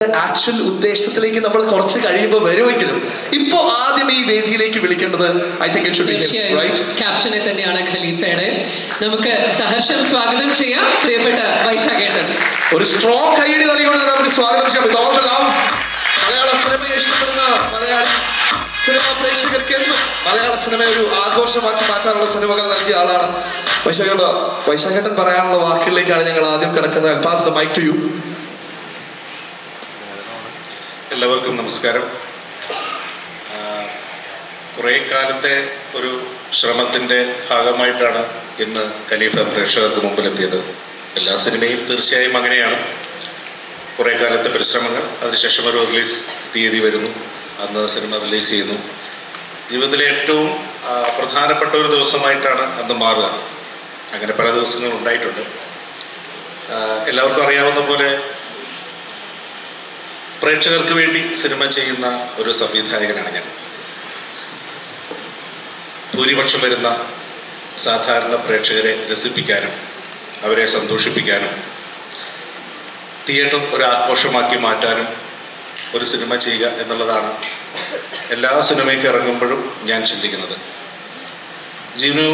Actual ഉദ്ദേശത്തിലേക്ക് നമ്മൾ കുറച്ച് കഴിയുമ്പോൾ വരുമെങ്കിലും ഇപ്പൊ ആദ്യം ഈ വേദിയിലേക്ക് വിളിക്കേണ്ടത് I think it should be right ക്യാപ്റ്റനെ തന്നെയാണ് ഖലീഫയുടെ. നമുക്ക് സഹർഷം സ്വാഗതം ചെയ്യാം പ്രിയപ്പെട്ട വൈശാഖേട്ടൻ. ഒരു സ്ട്രോങ് കൈയടി നൽകിക്കൊണ്ട് നമുക്ക് സ്വാഗതം ചെയ്യാം. മലയാള സിനിമയെ ഇഷ്ടപ്പെടുന്ന മലയാളി സിനിമാ പ്രേക്ഷകർക്ക് മലയാള സിനിമ ഒരു ആഘോഷമാക്കി മാറ്റാനുള്ള സിനിമകൾ നൽകിയ ആളാണ് വൈശാഖേട്ടൻ. പറയാനുള്ള വാക്കുകളിലേക്കാണ് ഞങ്ങൾ ആദ്യം കിടക്കുന്നത്. Pass the mic to you. എല്ലാവർക്കും നമസ്കാരം. കുറേ കാലത്തെ ഒരു ശ്രമത്തിൻ്റെ ഭാഗമായിട്ടാണ് ഇന്ന് ഖലീഫ പ്രേക്ഷകർക്ക് മുമ്പിലെത്തിയത്. എല്ലാ സിനിമയും തീർച്ചയായും അങ്ങനെയാണ്. കുറേ കാലത്തെ പരിശ്രമങ്ങൾ, അതിനുശേഷം ഒരു റിലീസ് തീയതി വരുന്നു, അന്ന് സിനിമ റിലീസ് ചെയ്യുന്നു. ജീവിതത്തിലെ ഏറ്റവും പ്രധാനപ്പെട്ട ഒരു ദിവസമായിട്ടാണ് അന്ന് മാറുക. അങ്ങനെ പല ദിവസങ്ങൾ ഉണ്ടായിട്ടുണ്ട്. എല്ലാവർക്കും അറിയാവുന്ന പോലെ പ്രേക്ഷകർക്ക് വേണ്ടി സിനിമ ചെയ്യുന്ന ഒരു സംവിധായകനാണ് ഞാൻ. ഭൂരിപക്ഷം വരുന്ന സാധാരണ പ്രേക്ഷകരെ രസിപ്പിക്കാനും അവരെ സന്തോഷിപ്പിക്കാനും തിയേറ്റർ ഒരു ആഘോഷമാക്കി മാറ്റാനും ഒരു സിനിമ ചെയ്യുക എന്നുള്ളതാണ് എല്ലാ സിനിമയ്ക്ക് ഇറങ്ങുമ്പോഴും ഞാൻ ചിന്തിക്കുന്നത്. ജിനു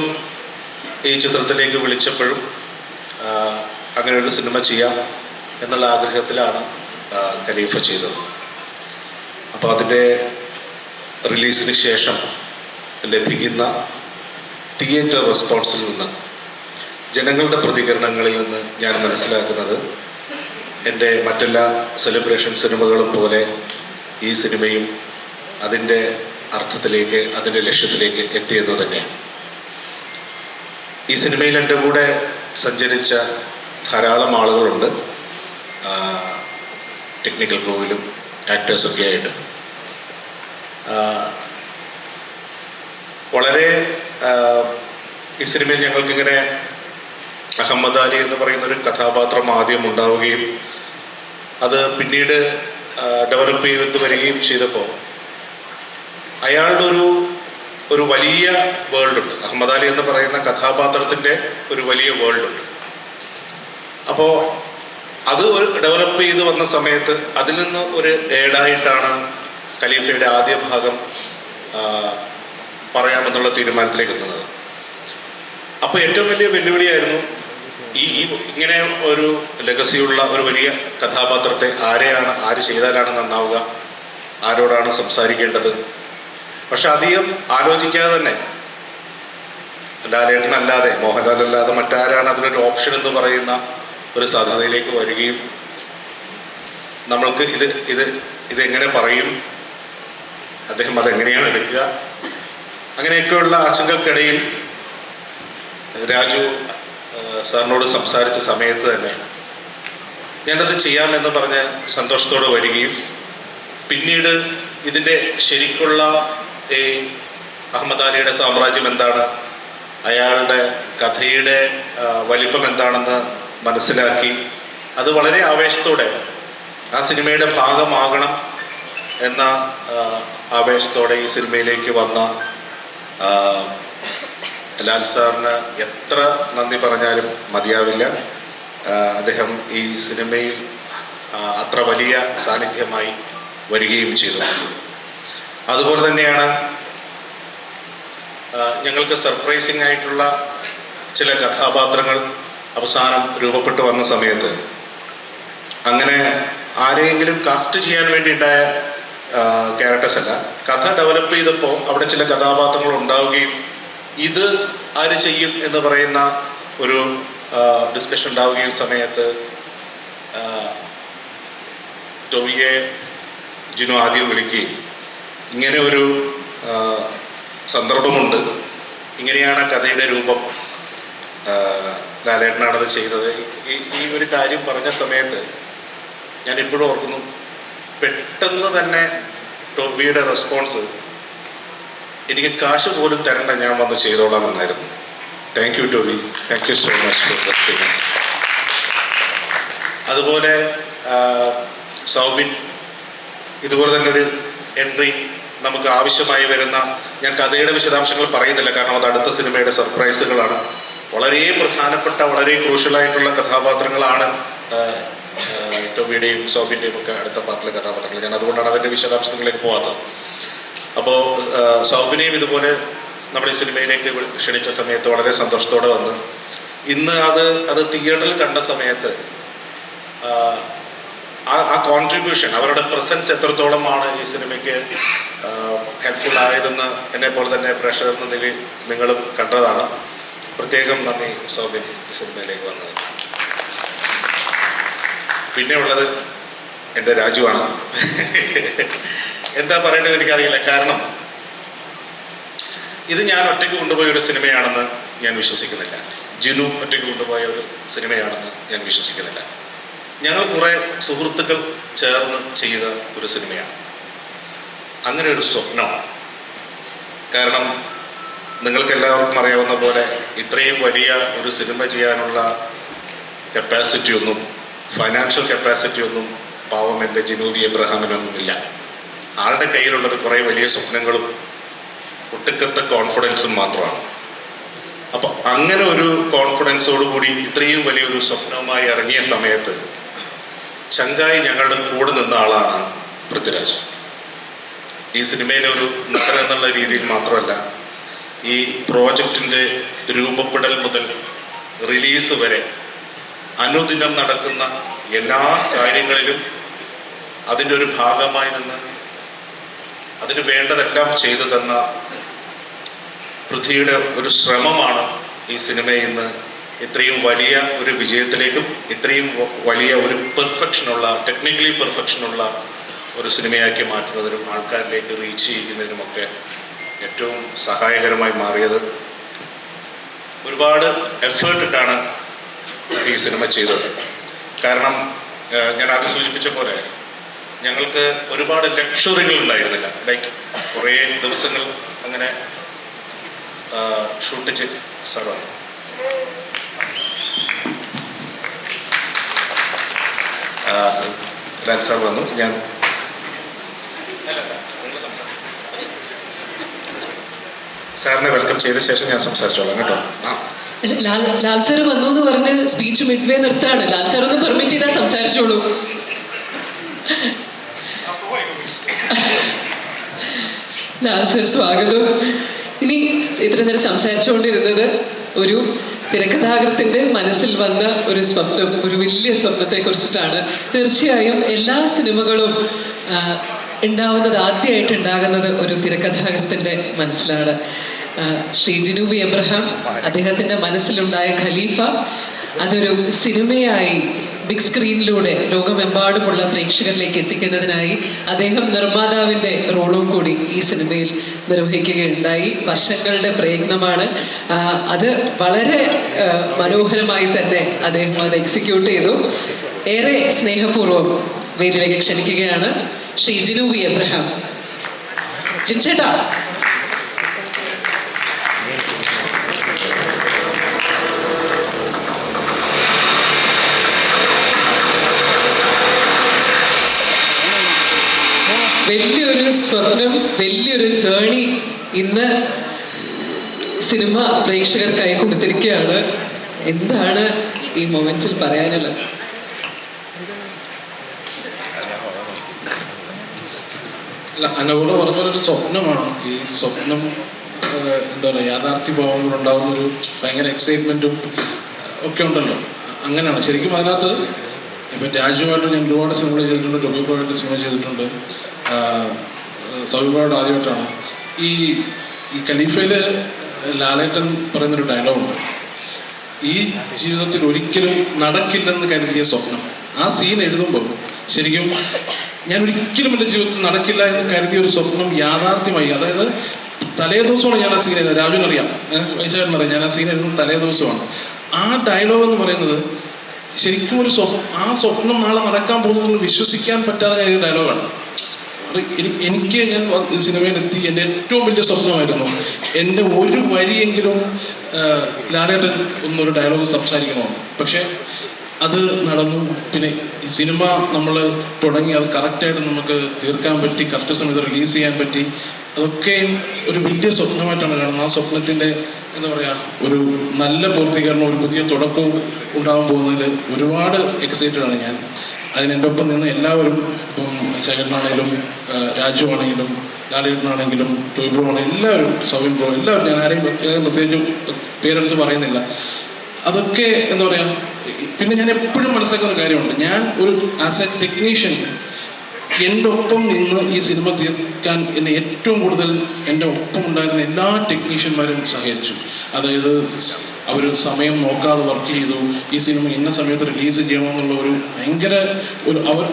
ഈ ചിത്രത്തിലേക്ക് വിളിച്ചപ്പോഴും അങ്ങനെ ഒരു സിനിമ ചെയ്യാം എന്നുള്ള ആഗ്രഹത്തിലാണ് ഖലീഫ ചെയ്തത്. അപ്പോൾ അതിൻ്റെ റിലീസിന് ശേഷം ലഭിക്കുന്ന തിയേറ്റർ റെസ്പോൺസിൽ നിന്ന്, ജനങ്ങളുടെ പ്രതികരണങ്ങളിൽ നിന്ന് ഞാൻ മനസ്സിലാക്കുന്നത് എൻ്റെ മറ്റെല്ലാ സെലിബ്രേഷൻ സിനിമകളും പോലെ ഈ സിനിമയും അതിൻ്റെ അർത്ഥത്തിലേക്ക്, അതിൻ്റെ ലക്ഷ്യത്തിലേക്ക് എത്തിയെന്ന് തന്നെയാണ്. ഈ സിനിമയിൽ എൻ്റെ കൂടെ സഞ്ചരിച്ച ധാരാളം ആളുകളുണ്ട്, ടെക്നിക്കൽ ക്രൂവിലും ആക്ടേഴ്സൊക്കെ ആയിട്ട്. വളരെ ഈ സിനിമയിൽ ഞങ്ങൾക്കിങ്ങനെ അഹമ്മദ് അലി എന്ന് പറയുന്നൊരു കഥാപാത്രം ആദ്യം ഉണ്ടാവുകയും അത് പിന്നീട് ഡെവലപ്പ് ചെയ്ത് വരികയും ചെയ്തപ്പോൾ അയാളുടെ ഒരു വലിയ വേൾഡുണ്ട്. അഹമ്മദ് അലി എന്ന് പറയുന്ന കഥാപാത്രത്തിൻ്റെ ഒരു വലിയ വേൾഡുണ്ട്. അപ്പോൾ അത് ഡെവലപ്പ് ചെയ്ത് വന്ന സമയത്ത് അതിൽ നിന്ന് ഒരു ഏഡായിട്ടാണ് ഖലീഫയുടെ ആദ്യ ഭാഗം പറയാമെന്നുള്ള തീരുമാനത്തിലേക്ക് എത്തുന്നത്. അപ്പോൾ ഏറ്റവും വലിയ വെല്ലുവിളിയായിരുന്നു ഇങ്ങനെ ഒരു ലെഗസിയുള്ള ഒരു വലിയ കഥാപാത്രത്തെ ആര് ചെയ്താലാണ് നന്നാവുക, ആരോടാണ് സംസാരിക്കേണ്ടത്. പക്ഷെ അധികം ആലോചിക്കാതെ തന്നെ ലാലേട്ടനല്ലാതെ, മോഹൻലാൽ അല്ലാതെ മറ്റാരാണ് അതിനൊരു ഓപ്ഷൻ എന്ന് പറയുന്ന ഒരു സാധ്യതയിലേക്ക് വരികയും നമ്മൾക്ക് ഇതെങ്ങനെ പറയും, അദ്ദേഹം അതെങ്ങനെയാണ് എടുക്കുക, അങ്ങനെയൊക്കെയുള്ള ആശങ്കകൾക്കിടയിൽ രാജു സാറിനോട് സംസാരിച്ച സമയത്ത് തന്നെ ഞാനത് ചെയ്യാമെന്ന് പറഞ്ഞ് സന്തോഷത്തോടെ വരികയും പിന്നീട് ഇതിൻ്റെ ശരിക്കുള്ള ഈ അഹമ്മദ് അലിയുടെ സാമ്രാജ്യം എന്താണ്, അയാളുടെ കഥയുടെ വലിപ്പം എന്താണെന്ന് മനസ്സിലാക്കി അത് വളരെ ആവേശത്തോടെ ആ സിനിമയുടെ ഭാഗമാകണം എന്ന ആവേശത്തോടെ ഈ സിനിമയിലേക്ക് വന്ന ലാൽ സാറിന് എത്ര നന്ദി പറഞ്ഞാലും മതിയാവില്ല. അദ്ദേഹം ഈ സിനിമയിൽ അത്ര വലിയ സാന്നിധ്യമായി വരികയും ചെയ്തു. അതുപോലെ തന്നെയാണ് ഞങ്ങൾക്ക് സർപ്രൈസിങ് ആയിട്ടുള്ള ചില കഥാപാത്രങ്ങൾ അവസാനം രൂപപ്പെട്ടു വന്ന സമയത്ത് അങ്ങനെ ആരെയെങ്കിലും കാസ്റ്റ് ചെയ്യാൻ വേണ്ടിയിട്ടായ ക്യാരക്ടേഴ്സ് അല്ല, കഥ ഡെവലപ്പ് ചെയ്തപ്പോൾ അവിടെ ചില കഥാപാത്രങ്ങൾ ഉണ്ടാവുകയും ഇത് ആര് ചെയ്യും എന്ന് പറയുന്ന ഒരു ഡിസ്കഷൻ ഉണ്ടാവുകയും സമയത്ത് ടോവിയെ ജിനു ആദ്യം വിളിക്കുകയും ഇങ്ങനെ ഒരു സന്ദർഭമുണ്ട്, ഇങ്ങനെയാണ് കഥയുടെ രൂപം, ലാലേട്ടനാണത് ചെയ്തത്, ഈ ഒരു കാര്യം പറഞ്ഞ സമയത്ത് ഞാൻ ഇപ്പോഴും ഓർക്കുന്നു. പെട്ടെന്ന് തന്നെ ടോബിയുടെ റെസ്പോൺസ്, എനിക്ക് കാശ് പോലും തരണ്ട, ഞാൻ വന്ന് ചെയ്തോളാം എന്നായിരുന്നു. Thank you Toby, thank you so much for the. അതുപോലെ സൗബിൻ ഇതുപോലെ തന്നെ ഒരു എൻട്രി നമുക്ക് ആവശ്യമായി വരുന്ന, ഞാൻ കഥയുടെ വിശദാംശങ്ങൾ പറയുന്നില്ല കാരണം അത് അടുത്ത സിനിമയുടെ സർപ്രൈസുകളാണ്. വളരെ പ്രധാനപ്പെട്ട, വളരെ ക്രൂഷ്യലായിട്ടുള്ള കഥാപാത്രങ്ങളാണ് ടോബിയുടെയും സോബിൻ്റെയും ഒക്കെ അടുത്ത പാർട്ടിലെ കഥാപാത്രങ്ങൾ. ഞാൻ അതുകൊണ്ടാണ് അതിൻ്റെ വിശദാംശങ്ങളിലേക്ക് പോകാത്തത്. അപ്പോൾ സൗബിനെയും ഇതുപോലെ നമ്മുടെ ഈ സിനിമയിലേക്ക് ക്ഷണിച്ച സമയത്ത് വളരെ സന്തോഷത്തോടെ വന്ന് ഇന്ന് അത് തിയേറ്ററിൽ കണ്ട സമയത്ത് ആ കോൺട്രിബ്യൂഷൻ, അവരുടെ പ്രസൻസ് എത്രത്തോളമാണ് ഈ സിനിമയ്ക്ക് ഹെൽപ്ഫുൾ ആയതെന്ന് എന്നെ പോലെ തന്നെ പ്രേക്ഷകർ എന്ന നിലയിൽ നിങ്ങളും കണ്ടതാണ്. പ്രത്യേകം നന്ദി സൗബിൻ ഈ സിനിമയിലേക്ക് വന്നത്. പിന്നെ ഉള്ളത് എൻ്റെ രാജുവാണ്. എന്താ പറയേണ്ടത് എനിക്കറിയില്ല. കാരണം ഇത് ഞാൻ ഒറ്റയ്ക്ക് കൊണ്ടുപോയ ഒരു സിനിമയാണെന്ന് ഞാൻ വിശ്വസിക്കുന്നില്ല. ജിനു ഒറ്റയ്ക്ക് കൊണ്ടുപോയ ഒരു സിനിമയാണെന്ന് ഞാൻ വിശ്വസിക്കുന്നില്ല. ഞങ്ങൾ കുറേ സുഹൃത്തുക്കൾ ചേർന്ന് ചെയ്ത ഒരു സിനിമയാണ്. അങ്ങനെ ഒരു സ്വപ്നമാണ്. കാരണം നിങ്ങൾക്ക് എല്ലാവർക്കും അറിയാവുന്ന പോലെ ഇത്രയും വലിയ ഒരു സിനിമ ചെയ്യാനുള്ള കപ്പാസിറ്റി ഒന്നും, ഫൈനാൻഷ്യൽ കപ്പാസിറ്റി ഒന്നും പാവം എൻ്റെ ജിനു വി എബ്രഹാമിനൊന്നുമില്ല. ആളുടെ കയ്യിലുള്ളത് കുറേ വലിയ സ്വപ്നങ്ങളും ഒട്ടുക്കത്തെ കോൺഫിഡൻസും മാത്രമാണ്. അപ്പം അങ്ങനെ ഒരു കോൺഫിഡൻസോടുകൂടി ഇത്രയും വലിയൊരു സ്വപ്നവുമായി ഇറങ്ങിയ സമയത്ത് ചങ്കായി ഞങ്ങളുടെ കൂടെ നിന്ന ആളാണ് പൃഥ്വിരാജ്. ഈ സിനിമയിലെ ഒരു നടൻ എന്നുള്ള രീതിയിൽ മാത്രമല്ല, ഈ പ്രോജക്റ്റിൻ്റെ രൂപപ്പെടൽ മുതൽ റിലീസ് വരെ അനുദിനം നടക്കുന്ന എല്ലാ കാര്യങ്ങളിലും അതിൻ്റെ ഒരു ഭാഗമായി നിന്ന് അതിന് വേണ്ടതെല്ലാം ചെയ്തു തന്ന പൃഥ്വിയുടെ ഒരു ശ്രമമാണ് ഈ സിനിമയിൽ ഇന്ന് ഇത്രയും വലിയ ഒരു വിജയത്തിലേക്കും ഇത്രയും വലിയ ഒരു പെർഫെക്ഷനുള്ള, ടെക്നിക്കലി പെർഫെക്ഷനുള്ള ഒരു സിനിമയാക്കി മാറ്റുന്നതിനും ആൾക്കാരിലേക്ക് റീച്ച് ചെയ്യുന്നതിനുമൊക്കെ ഏറ്റവും സഹായകരമായി മാറിയത്. ഒരുപാട് എഫേർട്ട് ഇട്ടാണ് ഈ സിനിമ ചെയ്തത്. കാരണം ഞാൻ ആദ്യം സൂചിപ്പിച്ച പോലെ ഞങ്ങൾക്ക് ഒരുപാട് ലക്ഷറികൾ ഉണ്ടായിരുന്നില്ല. ലൈക്ക് കുറേ ദിവസങ്ങൾ അങ്ങനെ ഷൂട്ട് ചെയ്ത് സാറാണ് ലാൽ സാർ വന്നു. ഞാൻ സാറിനെ വെൽക്കം ചെയ്ത ശേഷം ഞാൻ സംസാരിച്ചോളാം കേട്ടോ. ലാൽ സാർ വന്നു എന്ന് പറഞ്ഞ് സ്പീച്ച് മിഡ്വേ നിർത്താണ്. ലാൽ സാർ ഒന്ന് പെർമിറ്റ് ചെയ്താൽ സംസാരിച്ചോളൂ. ലാൽ സാർ സ്വാഗതം. ഇനി ഇത്ര നേരം സംസാരിച്ചുകൊണ്ടിരുന്നത് ഒരു തിരക്കഥാകൃത്തിന്റെ മനസ്സിൽ വന്ന ഒരു സ്വപ്നം, ഒരു വലിയ സ്വപ്നത്തെ കുറിച്ചിട്ടാണ്. തീർച്ചയായും എല്ലാ സിനിമകളും ഉണ്ടാവുന്നത്, ആദ്യമായിട്ട് ഉണ്ടാകുന്നത് ഒരു തിരക്കഥാകൃത്തിന്റെ മനസ്സിലാണ്. ശ്രീ ജിനു വി എബ്രഹാം, അദ്ദേഹത്തിന്റെ മനസ്സിലുണ്ടായ ഖലീഫ അതൊരു സിനിമയായി ബിഗ് സ്ക്രീനിലൂടെ ലോകമെമ്പാടുമുള്ള പ്രേക്ഷകരിലേക്ക് എത്തിക്കുന്നതിനായി അദ്ദേഹം നിർമ്മാതാവിൻ്റെ റോളും കൂടി ഈ സിനിമയിൽ നിർവഹിക്കുകയുണ്ടായി. വർഷങ്ങളുടെ പ്രയത്നമാണ്. അത് വളരെ മനോഹരമായി തന്നെ അദ്ദേഹം അത് എക്സിക്യൂട്ട് ചെയ്തു. ഏറെ സ്നേഹപൂർവ്വം വേദിയിലേക്ക് ക്ഷണിക്കുകയാണ് ശ്രീ ജിനു വി എബ്രഹാം. ജിൻചേട്ടാ. വലിയൊരു സ്വപ്നം, വലിയൊരു ജേണി ഇന്ന് സിനിമ പ്രേക്ഷകർക്കായി കൊടുത്തിരിക്കുകയാണ്. എന്താണ് ഈ മൊമെന്റിൽ പറയാനുള്ളത്? അല്ല, അനവോള് പറഞ്ഞ പോലെ ഒരു സ്വപ്നമാണ്. ഈ സ്വപ്നം എന്താ പറയുക, യാഥാർത്ഥ്യഭാവങ്ങളുണ്ടാകുന്നൊരു ഭയങ്കര എക്സൈറ്റ്മെൻറ്റും ഒക്കെ ഉണ്ടല്ലോ. അങ്ങനെയാണ് ശരിക്കും. അതിനകത്ത് ഇപ്പം രാജുവായിട്ട് ഞാൻ ഒരുപാട് സിനിമകൾ ചെയ്തിട്ടുണ്ട്, ടൊബിബോയായിട്ട് സിനിമ ചെയ്തിട്ടുണ്ട്, സൗബിബോയോട് ആദ്യമായിട്ടാണ്. ഈ ഖലീഫയിൽ ലാലേട്ടൻ പറയുന്നൊരു ഡയലോഗുണ്ട്, ഈ ജീവിതത്തിൽ ഒരിക്കലും നടക്കില്ലെന്ന് കരുതിയ സ്വപ്നം. ആ സീൻ എഴുതുമ്പോൾ ശരിക്കും ഞാൻ ഒരിക്കലും എൻ്റെ ജീവിതത്തിൽ നടക്കില്ല എന്ന് കരുതിയ ഒരു സ്വപ്നം യാഥാർത്ഥ്യമായി. അതായത് തലേ ദിവസമാണ് ഞാൻ ആ സീൻ എഴുതുന്നത്. രാജുവിനറിയാം, വൈശാഖനറിയാം, ഞാൻ ആ സീൻ എഴുതുന്നത് തലേ ദിവസമാണ്. ആ ഡയലോഗ് എന്ന് പറയുന്നത് ശരിക്കും ഒരു ആ സ്വപ്നം നാളെ നടക്കാൻ പോകുന്നതെന്ന് വിശ്വസിക്കാൻ പറ്റാതെ ഞാൻ എഴുതിയ ഡയലോഗാണ്. എനിക്ക് ഞാൻ സിനിമയിലെത്തി എൻ്റെ ഏറ്റവും വലിയ സ്വപ്നമായിരുന്നു എൻ്റെ ഒരു വരിയെങ്കിലും ലാലേട്ടൻ ഒന്നൊരു ഡയലോഗ് സംസാരിക്കണമെന്ന്. പക്ഷേ അത് നടന്നു. പിന്നെ ഈ സിനിമ നമ്മൾ തുടങ്ങി അത് കറക്റ്റായിട്ട് നമുക്ക് തീർക്കാൻ പറ്റി, കറക്റ്റ് സമയത്ത് റിലീസ് ചെയ്യാൻ പറ്റി. അതൊക്കെയും ഒരു വലിയ സ്വപ്നമായിട്ടാണ് കാണുന്നത്. ആ സ്വപ്നത്തിൻ്റെ എന്താ പറയുക, ഒരു നല്ല പൂർത്തീകരണം, ഒരു പുതിയ തുടക്കവും ഉണ്ടാകാൻ പോകുന്നതിൽ ഒരുപാട് എക്സൈറ്റഡ് ആണ് ഞാൻ. അതിനെൻ്റെ ഒപ്പം നിന്ന് എല്ലാവരും, ഇപ്പം ചേട്ടനാണെങ്കിലും രാജു ആണെങ്കിലും ലാലേട്ടനാണെങ്കിലും ടോയ്ബ്രോ ആണെങ്കിലും എല്ലാവരും, സൗബിൻ ബ്രോ, എല്ലാവരും, ഞാൻ ആരെയും പ്രത്യേകിച്ച് പേരെടുത്ത് പറയുന്നില്ല. അതൊക്കെ എന്താ പറയുക, പിന്നെ ഞാൻ എപ്പോഴും മനസ്സിലാക്കുന്ന ഒരു കാര്യമുണ്ട്, ഞാൻ ഒരു ആസ് എ ടെക്നീഷ്യൻ എൻ്റെ ഒപ്പം നിന്ന് ഈ സിനിമ തീർക്കാൻ എന്നെ ഏറ്റവും കൂടുതൽ എൻ്റെ ഒപ്പം ഉണ്ടായിരുന്ന എല്ലാ ടെക്നീഷ്യന്മാരും സഹായിച്ചു. അതായത് അവർ സമയം നോക്കാതെ വർക്ക് ചെയ്തു, ഈ സിനിമ ഇന്ന സമയത്ത് റിലീസ് ചെയ്യണമെന്നുള്ള ഒരു ഭയങ്കര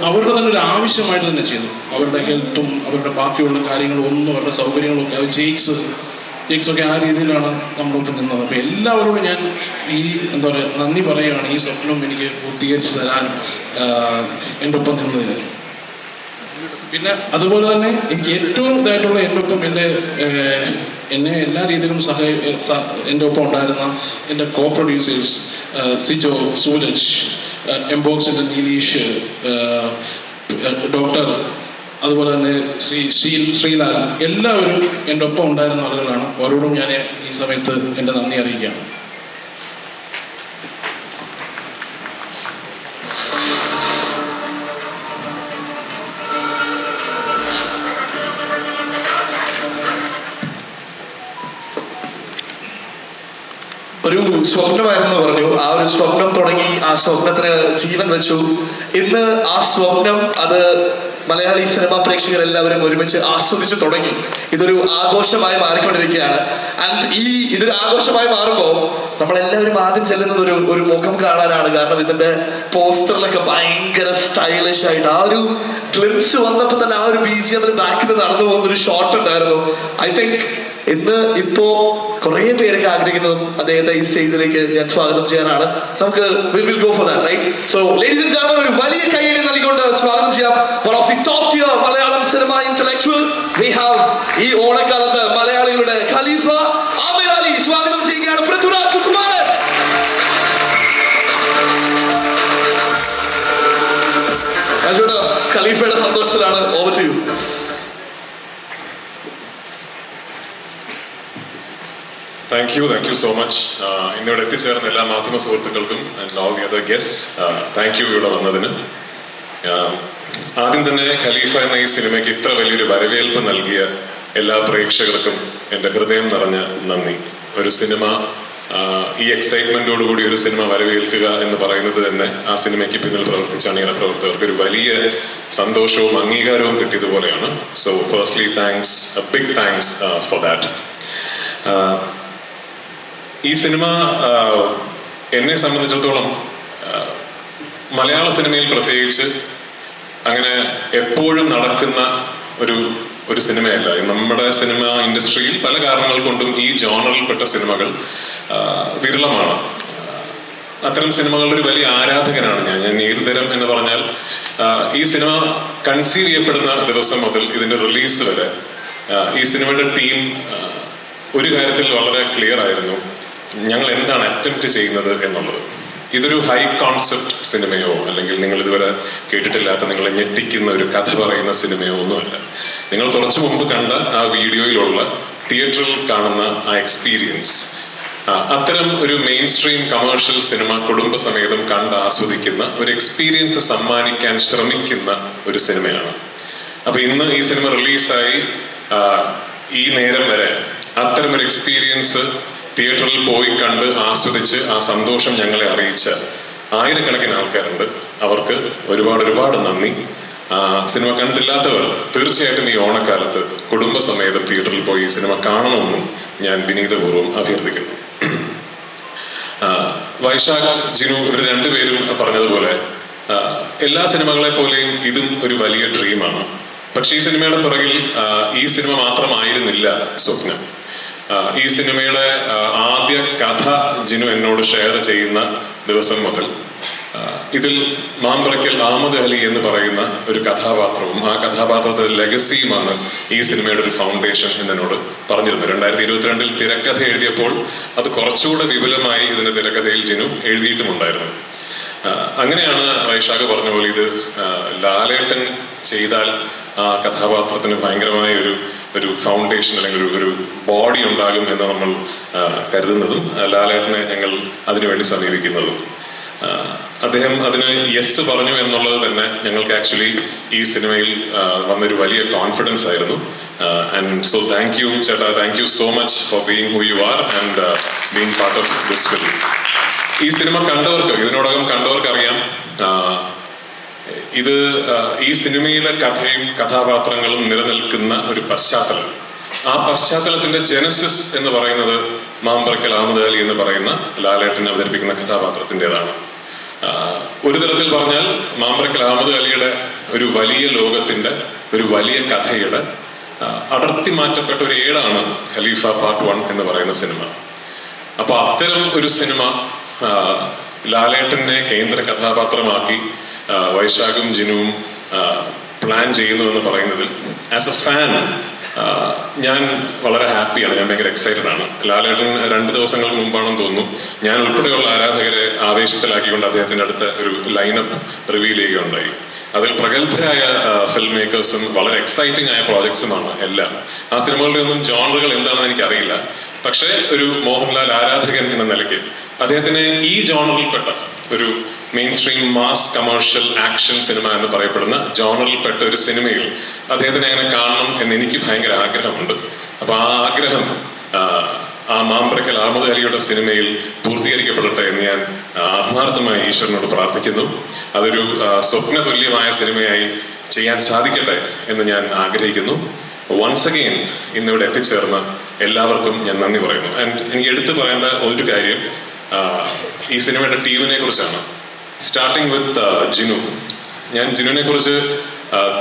അവരുടെ തന്നെ ഒരു ആവശ്യമായിട്ട് തന്നെ ചെയ്തു. അവരുടെ ഹെൽത്തും അവരുടെ ബാക്കിയുള്ള കാര്യങ്ങളും ഒന്നും, അവരുടെ സൗകര്യങ്ങളൊക്കെ, അവർ ജെയ്ക്സൊക്കെ ആ രീതിയിലാണ് നമ്മളൊപ്പം നിന്നത്. അപ്പോൾ എല്ലാവരോടും ഞാൻ ഈ എന്താ പറയുക നന്ദി പറയുകയാണ്, ഈ സ്വപ്നം എനിക്ക് പൂർത്തീകരിച്ച് തരാൻ എൻ്റെ ഒപ്പം നിന്നതിന്. പിന്നെ അതുപോലെ തന്നെ എനിക്ക് ഏറ്റവും ഇതായിട്ടുള്ള എൻ്റെ ഒപ്പം എന്നെ എല്ലാ രീതിയിലും എൻ്റെ ഒപ്പം ഉണ്ടായിരുന്ന എൻ്റെ കോ പ്രൊഡ്യൂസേഴ്സ് സിജോ, സൂരജ്, എംബോക്സിൻ്റെ നീലീഷ്, ഡോക്ടർ, അതുപോലെ തന്നെ ശ്രീലാൽ, എല്ലാവരും എൻ്റെ ഒപ്പം ഉണ്ടായിരുന്ന ആളുകളാണ്. അവരോടും ഞാൻ ഈ സമയത്ത് എൻ്റെ നന്ദി അറിയിക്കുകയാണ്. ഒരു സ്വപ്നമായിരുന്നു പറഞ്ഞു. ആ ഒരു സ്വപ്നം തുടങ്ങി, ആ സ്വപ്നത്തിന് ജീവൻ വെച്ചു. ഇന്ന് ആ സ്വപ്നം അത് മലയാളി സിനിമാ പ്രേക്ഷകരെല്ലാവരും ഒരുമിച്ച് ആസ്വദിച്ചു തുടങ്ങി. ഇതൊരു ആഘോഷമായി മാറിക്കൊണ്ടിരിക്കുകയാണ്. ആൻഡ് ഇതൊരു ആഘോഷമായി മാറുമ്പോൾ നമ്മളെല്ലാവരും ആദ്യം ചെല്ലുന്നത് ഒരു മുഖം കാണാനാണ്. കാരണം ഇതിന്റെ പോസ്റ്ററിലൊക്കെ ഭയങ്കര സ്റ്റൈലിഷ് ആയിട്ട് ആ ഒരു ക്ലിപ്സ് വന്നപ്പോൾ തന്നെ ആ ഒരു BGM ബാക്കിൽ നിന്ന് നടന്നു പോകുന്ന ഒരു ഷോട്ട് ഉണ്ടായിരുന്നു. ഐ തിങ്ക് ഇപ്പോ കുറെ പേരൊക്കെ ആഗ്രഹിക്കുന്നതും അദ്ദേഹത്തെ ഈ സ്റ്റേജിലേക്ക് ഞാൻ സ്വാഗതം ചെയ്യാനാണ്. നമുക്ക് will go for that, right? So ladies and gentlemen, ഒരു വലിയ കൈയടി നൽകിക്കൊണ്ട് സ്വാഗതം ചെയ്യാം one of the top tier Malayalam cinema intellectual. We have ഈ ഓണക്കാലത്ത് മലയാളികളുടെ ഖലീഫ ആമിർ അലി. സ്വാഗതം ചെയ്യുകയാണ് പൃഥ്വിരാജ് സുകുമാരൻ. ഖലീഫയുടെ സന്തോഷത്തിലാണ്. Over to you. Thank you so much. ഇന്നിവിടെ എത്തിച്ചേർന്ന എല്ലാ മാധ്യമ സുഹൃത്തുക്കൾക്കും and all the other guest, thank you ഇവിടെ വന്നതിന്. ആദ്യം തന്നെ ഖലീഫ എന്ന ഈ സിനിമയ്ക്ക് ഇത്ര വലിയൊരു വരവേൽപ്പ് നൽകിയ എല്ലാ പ്രേക്ഷകർക്കും എൻ്റെ ഹൃദയം നിറഞ്ഞ നന്ദി. ഒരു സിനിമ ഈ എക്സൈറ്റ്മെൻറ്റോടുകൂടി ഒരു സിനിമ വരവേൽക്കുക എന്ന് പറയുന്നത് തന്നെ ആ സിനിമയ്ക്ക് പിന്നിൽ പ്രവർത്തിച്ച അണിയറ പ്രവർത്തകർക്ക് ഒരു വലിയ സന്തോഷവും അംഗീകാരവും കിട്ടിയതുപോലെയാണ്. So firstly thanks, big thanks for that. ഈ സിനിമ എന്നെ സംബന്ധിച്ചിടത്തോളം മലയാള സിനിമയിൽ പ്രത്യേകിച്ച് അങ്ങനെ എപ്പോഴും നടക്കുന്ന ഒരു സിനിമയല്ല. നമ്മുടെ സിനിമ ഇൻഡസ്ട്രിയിൽ പല കാരണങ്ങൾ കൊണ്ടും ഈ ജോണറിൽപ്പെട്ട സിനിമകൾ വിരളമാണ്. അത്തരം സിനിമകളുടെ ഒരു വലിയ ആരാധകനാണ് ഞാൻ. ഏത് തരം എന്ന് പറഞ്ഞാൽ ഈ സിനിമ കൺസീവ് ചെയ്യപ്പെടുന്ന ദിവസം മുതൽ ഇതിൻ്റെ റിലീസ് വരെ ഈ സിനിമയുടെ ടീം ഒരു കാര്യത്തിൽ വളരെ ക്ലിയർ ആയിരുന്നു, ഞങ്ങൾ എന്താണ് അറ്റംപ്റ്റ് ചെയ്യുന്നത് എന്നുള്ളത്. ഇതൊരു ഹൈ കോൺസെപ്റ്റ് സിനിമയോ അല്ലെങ്കിൽ നിങ്ങൾ ഇതുവരെ കേട്ടിട്ടില്ലാത്ത നിങ്ങളെ ഞെട്ടിക്കുന്ന ഒരു കഥ പറയുന്ന സിനിമയോ ഒന്നുമല്ല. നിങ്ങൾ കുറച്ചു മുമ്പ് കണ്ട ആ വീഡിയോയിലുള്ള തിയേറ്ററിൽ കാണുന്ന ആ എക്സ്പീരിയൻസ്, അത്തരം ഒരു മെയിൻ സ്ട്രീം കമേഴ്ഷ്യൽ സിനിമ കുടുംബസമേതം കണ്ട് ആസ്വദിക്കുന്ന ഒരു എക്സ്പീരിയൻസ് സമ്മാനിക്കാൻ ശ്രമിക്കുന്ന ഒരു സിനിമയാണ്. അപ്പൊ ഇന്ന് ഈ സിനിമ റിലീസായി ഈ നേരം വരെ അത്തരമൊരു എക്സ്പീരിയൻസ് തിയേറ്ററിൽ പോയി കണ്ട് ആസ്വദിച്ച് ആ സന്തോഷം ഞങ്ങളെ അറിയിച്ച ആയിരക്കണക്കിന് ആൾക്കാരുണ്ട്. അവർക്ക് ഒരുപാട് നന്ദി. സിനിമ കണ്ടിട്ടില്ലാത്തവർ തീർച്ചയായിട്ടും ഈ ഓണക്കാലത്ത് കുടുംബസമേതം തിയേറ്ററിൽ പോയി ഈ സിനിമ കാണണമെന്നും ഞാൻ വിനീതപൂർവ്വം അഭ്യർത്ഥിക്കുന്നു. വൈശാഖ്, ജിനു ഇവർ രണ്ടുപേരും പറഞ്ഞതുപോലെ എല്ലാ സിനിമകളെ പോലെയും ഇതും ഒരു വലിയ ഡ്രീമാണ്. പക്ഷേ ഈ സിനിമയുടെ പുറകിൽ ഈ സിനിമ മാത്രമായിരുന്നില്ല സ്വപ്നം. ഈ സിനിമയുടെ ആദ്യ കഥ ജിനു എന്നോട് ഷെയർ ചെയ്യുന്ന ദിവസം മുതൽ ഇതിൽ മാമ്പ്രക്കൽ അഹമ്മദ് അലി എന്ന് പറയുന്ന ഒരു കഥാപാത്രവും ആ കഥാപാത്രത്തിന്റെ ലെഗസിയുമാണ് ഈ സിനിമയുടെ ഒരു ഫൗണ്ടേഷൻ എന്നോട് പറഞ്ഞിരുന്നു. 2022 തിരക്കഥ എഴുതിയപ്പോൾ അത് കുറച്ചുകൂടെ വിപുലമായി ഇതിന്റെ തിരക്കഥയിൽ ജിനു എഴുതിയിട്ടുമുണ്ടായിരുന്നു. അങ്ങനെയാണ് വൈശാഖ് പറഞ്ഞ പോലെ ഇത് ലാലേട്ടൻ ചെയ്താൽ ആ കഥാപാത്രത്തിന് ഭയങ്കരമായ ഒരു ഫൗണ്ടേഷൻ അല്ലെങ്കിൽ ഒരു ബോഡി ഉണ്ടാകും എന്ന് നമ്മൾ കരുതുന്നതും ലാലേട്ടനെ ഞങ്ങൾ അതിനുവേണ്ടി സമീപിക്കുന്നതും. അദ്ദേഹം അതിന് യെസ് പറഞ്ഞു എന്നുള്ളത് തന്നെ ഞങ്ങൾക്ക് ആക്ച്വലി ഈ സിനിമയിൽ വന്നൊരു വലിയ കോൺഫിഡൻസ് ആയിരുന്നു. ആൻഡ് സോ താങ്ക് യു ചേട്ടാ, thank you so much for being who you are and being part of this film. ഈ സിനിമ കണ്ടവർക്ക്, ഇതിനോടകം കണ്ടവർക്ക് അറിയാം, ഇത് ഈ സിനിമയിലെ കഥയും കഥാപാത്രങ്ങളും നിലനിൽക്കുന്ന ഒരു പശ്ചാത്തലം. ആ പശ്ചാത്തലത്തിന്റെ ജനസിസ് എന്ന് പറയുന്നത് മാമ്പറക്കൽ അഹമ്മദ് അലി എന്ന് പറയുന്ന ലാലേട്ടൻ അവതരിപ്പിക്കുന്ന കഥാപാത്രത്തിൻ്റെതാണ്. ഒരു തരത്തിൽ പറഞ്ഞാൽ മാമ്പറക്കൽ അഹമ്മദ് അലിയുടെ ഒരു വലിയ ലോകത്തിന്റെ, ഒരു വലിയ കഥയുടെ അടർത്തി മാറ്റപ്പെട്ട ഒരു ഏടാണ് ഖലീഫ പാർട്ട് 1 എന്ന് പറയുന്ന സിനിമ. അപ്പൊ അത്തരം ഒരു സിനിമ ലാലേട്ടനെ കേന്ദ്ര കഥാപാത്രമാക്കി വൈശാഖും ജിനുവും പ്ലാൻ ചെയ്യുന്നു എന്ന് പറയുന്നതിൽ ആസ് എ ഫാൻ ഞാൻ വളരെ ഹാപ്പിയാണ്. ഞാൻ ഭയങ്കര എക്സൈറ്റഡ് ആണ്. ലാലേട്ടൻ 2 ദിവസങ്ങൾക്ക് മുമ്പാണെന്ന് തോന്നുന്നു ഞാൻ ഉൾപ്പെടെയുള്ള ആരാധകരെ ആവേശത്തിലാക്കിക്കൊണ്ട് അദ്ദേഹത്തിന്റെ അടുത്ത ഒരു ലൈനപ്പ് റിവീൽ ചെയ്യുകയുണ്ടായി. അതിൽ പ്രഗത്ഭരായ ഫിലിം മേക്കേഴ്സും വളരെ എക്സൈറ്റിംഗ് ആയ പ്രോജക്ട്സുമാണ് എല്ലാം. ആ സിനിമകളുടെ ഒന്നും ജോണറുകൾ എന്താണെന്ന് എനിക്കറിയില്ല. പക്ഷേ ഒരു മോഹൻലാൽ ആരാധകൻ എന്ന നിലയ്ക്ക് അദ്ദേഹത്തിന് ഈ ജോണറിൽപ്പെട്ട ഒരു main stream mass commercial action cinema എന്ന് പറയപ്പെടുന്ന ജോണറിൽപ്പെട്ട ഒരു സിനിമയിൽ അദ്ദേഹത്തിനെ അങ്ങനെ കാണണം എന്ന് എനിക്ക് ഭയങ്കര ആഗ്രഹമുണ്ട്. അപ്പൊ ആ ആഗ്രഹം ആ മാമ്പറക്കൽ അഹമ്മദ് അലിയുടെ സിനിമയിൽ പൂർത്തീകരിക്കപ്പെടട്ടെ എന്ന് ഞാൻ ആത്മാർത്ഥമായി ഈശ്വരനോട് പ്രാർത്ഥിക്കുന്നു. അതൊരു സ്വപ്ന തുല്യമായ സിനിമയായി ചെയ്യാൻ സാധിക്കട്ടെ എന്ന് ഞാൻ ആഗ്രഹിക്കുന്നു. വൺസ് അഗെയിൻ ഇന്നിവിടെ എത്തിച്ചേർന്ന എല്ലാവർക്കും ഞാൻ നന്ദി പറയുന്നു. ആൻഡ് എനിക്ക് എടുത്തു പറയേണ്ട ഒരു കാര്യം ഈ സിനിമയുടെ ടീമിനെ കുറിച്ചാണ്. Starting with Jinu. ഞാൻ ജിനുവിനെ കുറിച്ച്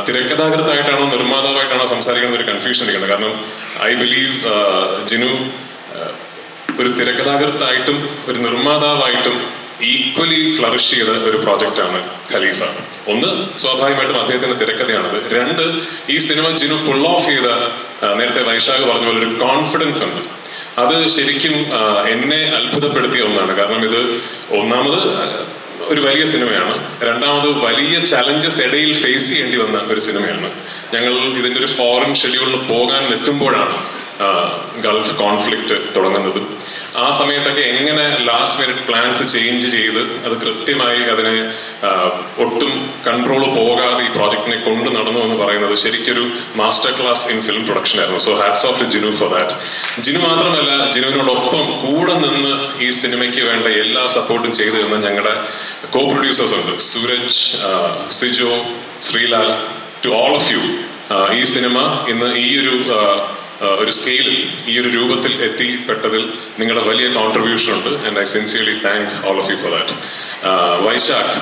തിരക്കഥാകൃത്തായിട്ടാണോ നിർമ്മാതാവായിട്ടാണോ സംസാരിക്കുന്ന ഒരു കൺഫ്യൂഷൻ ഇരിക്കുന്നത്. കാരണം ഐ ബിലീവ് ജിനു ഒരു തിരക്കഥാകൃത്തായിട്ടും ഒരു നിർമ്മാതാവായിട്ടും ഈക്വലി ഫ്ലറിഷ് ചെയ്ത ഒരു പ്രോജക്റ്റാണ് ഖലീഫ. ഒന്ന്, സ്വാഭാവികമായിട്ടും അദ്ദേഹത്തിന്റെ തിരക്കഥയാണത്. 2, ഈ സിനിമ ജിനു പുൾ ഓഫ് ചെയ്ത, നേരത്തെ വൈശാഖ് പറഞ്ഞ പോലെ ഒരു കോൺഫിഡൻസ് ഉണ്ട്. അത് ശരിക്കും എന്നെ അത്ഭുതപ്പെടുത്തിയ ഒന്നാണ്. കാരണം ഇത് ഒന്നാമത് ഒരു വലിയ സിനിമയാണ്, രണ്ടാമത് വലിയ ചലഞ്ചസ് ഇടയിൽ ഫേസ് ചെയ്യേണ്ടി വന്ന ഒരു സിനിമയാണ്. ഞങ്ങൾ ഇതിൻ്റെ ഒരു ഫോറിൻ ഷെഡ്യൂളിൽ പോകാൻ നിൽക്കുമ്പോഴാണ് ഗൾഫ് കോൺഫ്ലിക്റ്റ് തുടങ്ങുന്നതും. ആ സമയത്തൊക്കെ എങ്ങനെ ലാസ്റ്റ് മിനിറ്റ് പ്ലാൻസ് ചേഞ്ച് ചെയ്ത് അത് കൃത്യമായി അതിനെ ഒട്ടും കൺട്രോൾ പോകാതെ ഈ പ്രോജക്റ്റിനെ കൊണ്ട് നടന്നു എന്ന് പറയുന്നത് ശരിക്കൊരു master class in film production ആയിരുന്നു. So hats off to Jinu for that. Jinu മാത്രമല്ല, ജിനുവിനോടൊപ്പം കൂടെ നിന്ന് ഈ സിനിമയ്ക്ക് വേണ്ട എല്ലാ സപ്പോർട്ടും ചെയ്തു തന്ന ഞങ്ങളുടെ കോ പ്രൊഡ്യൂസേഴ്സ് ഉണ്ട്. Sooraj, Sijo, Sreelal, to all of you. ഈ സിനിമ ഇന്ന് ഈ ഒരു സ്കെയിലിൽ, ഈ ഒരു രൂപത്തിൽ എത്തിപ്പെട്ടതിൽ നിങ്ങളുടെ വലിയ കോൺട്രിബ്യൂഷൻ ഉണ്ട്. And I sincerely thank all of you for that. Vysakh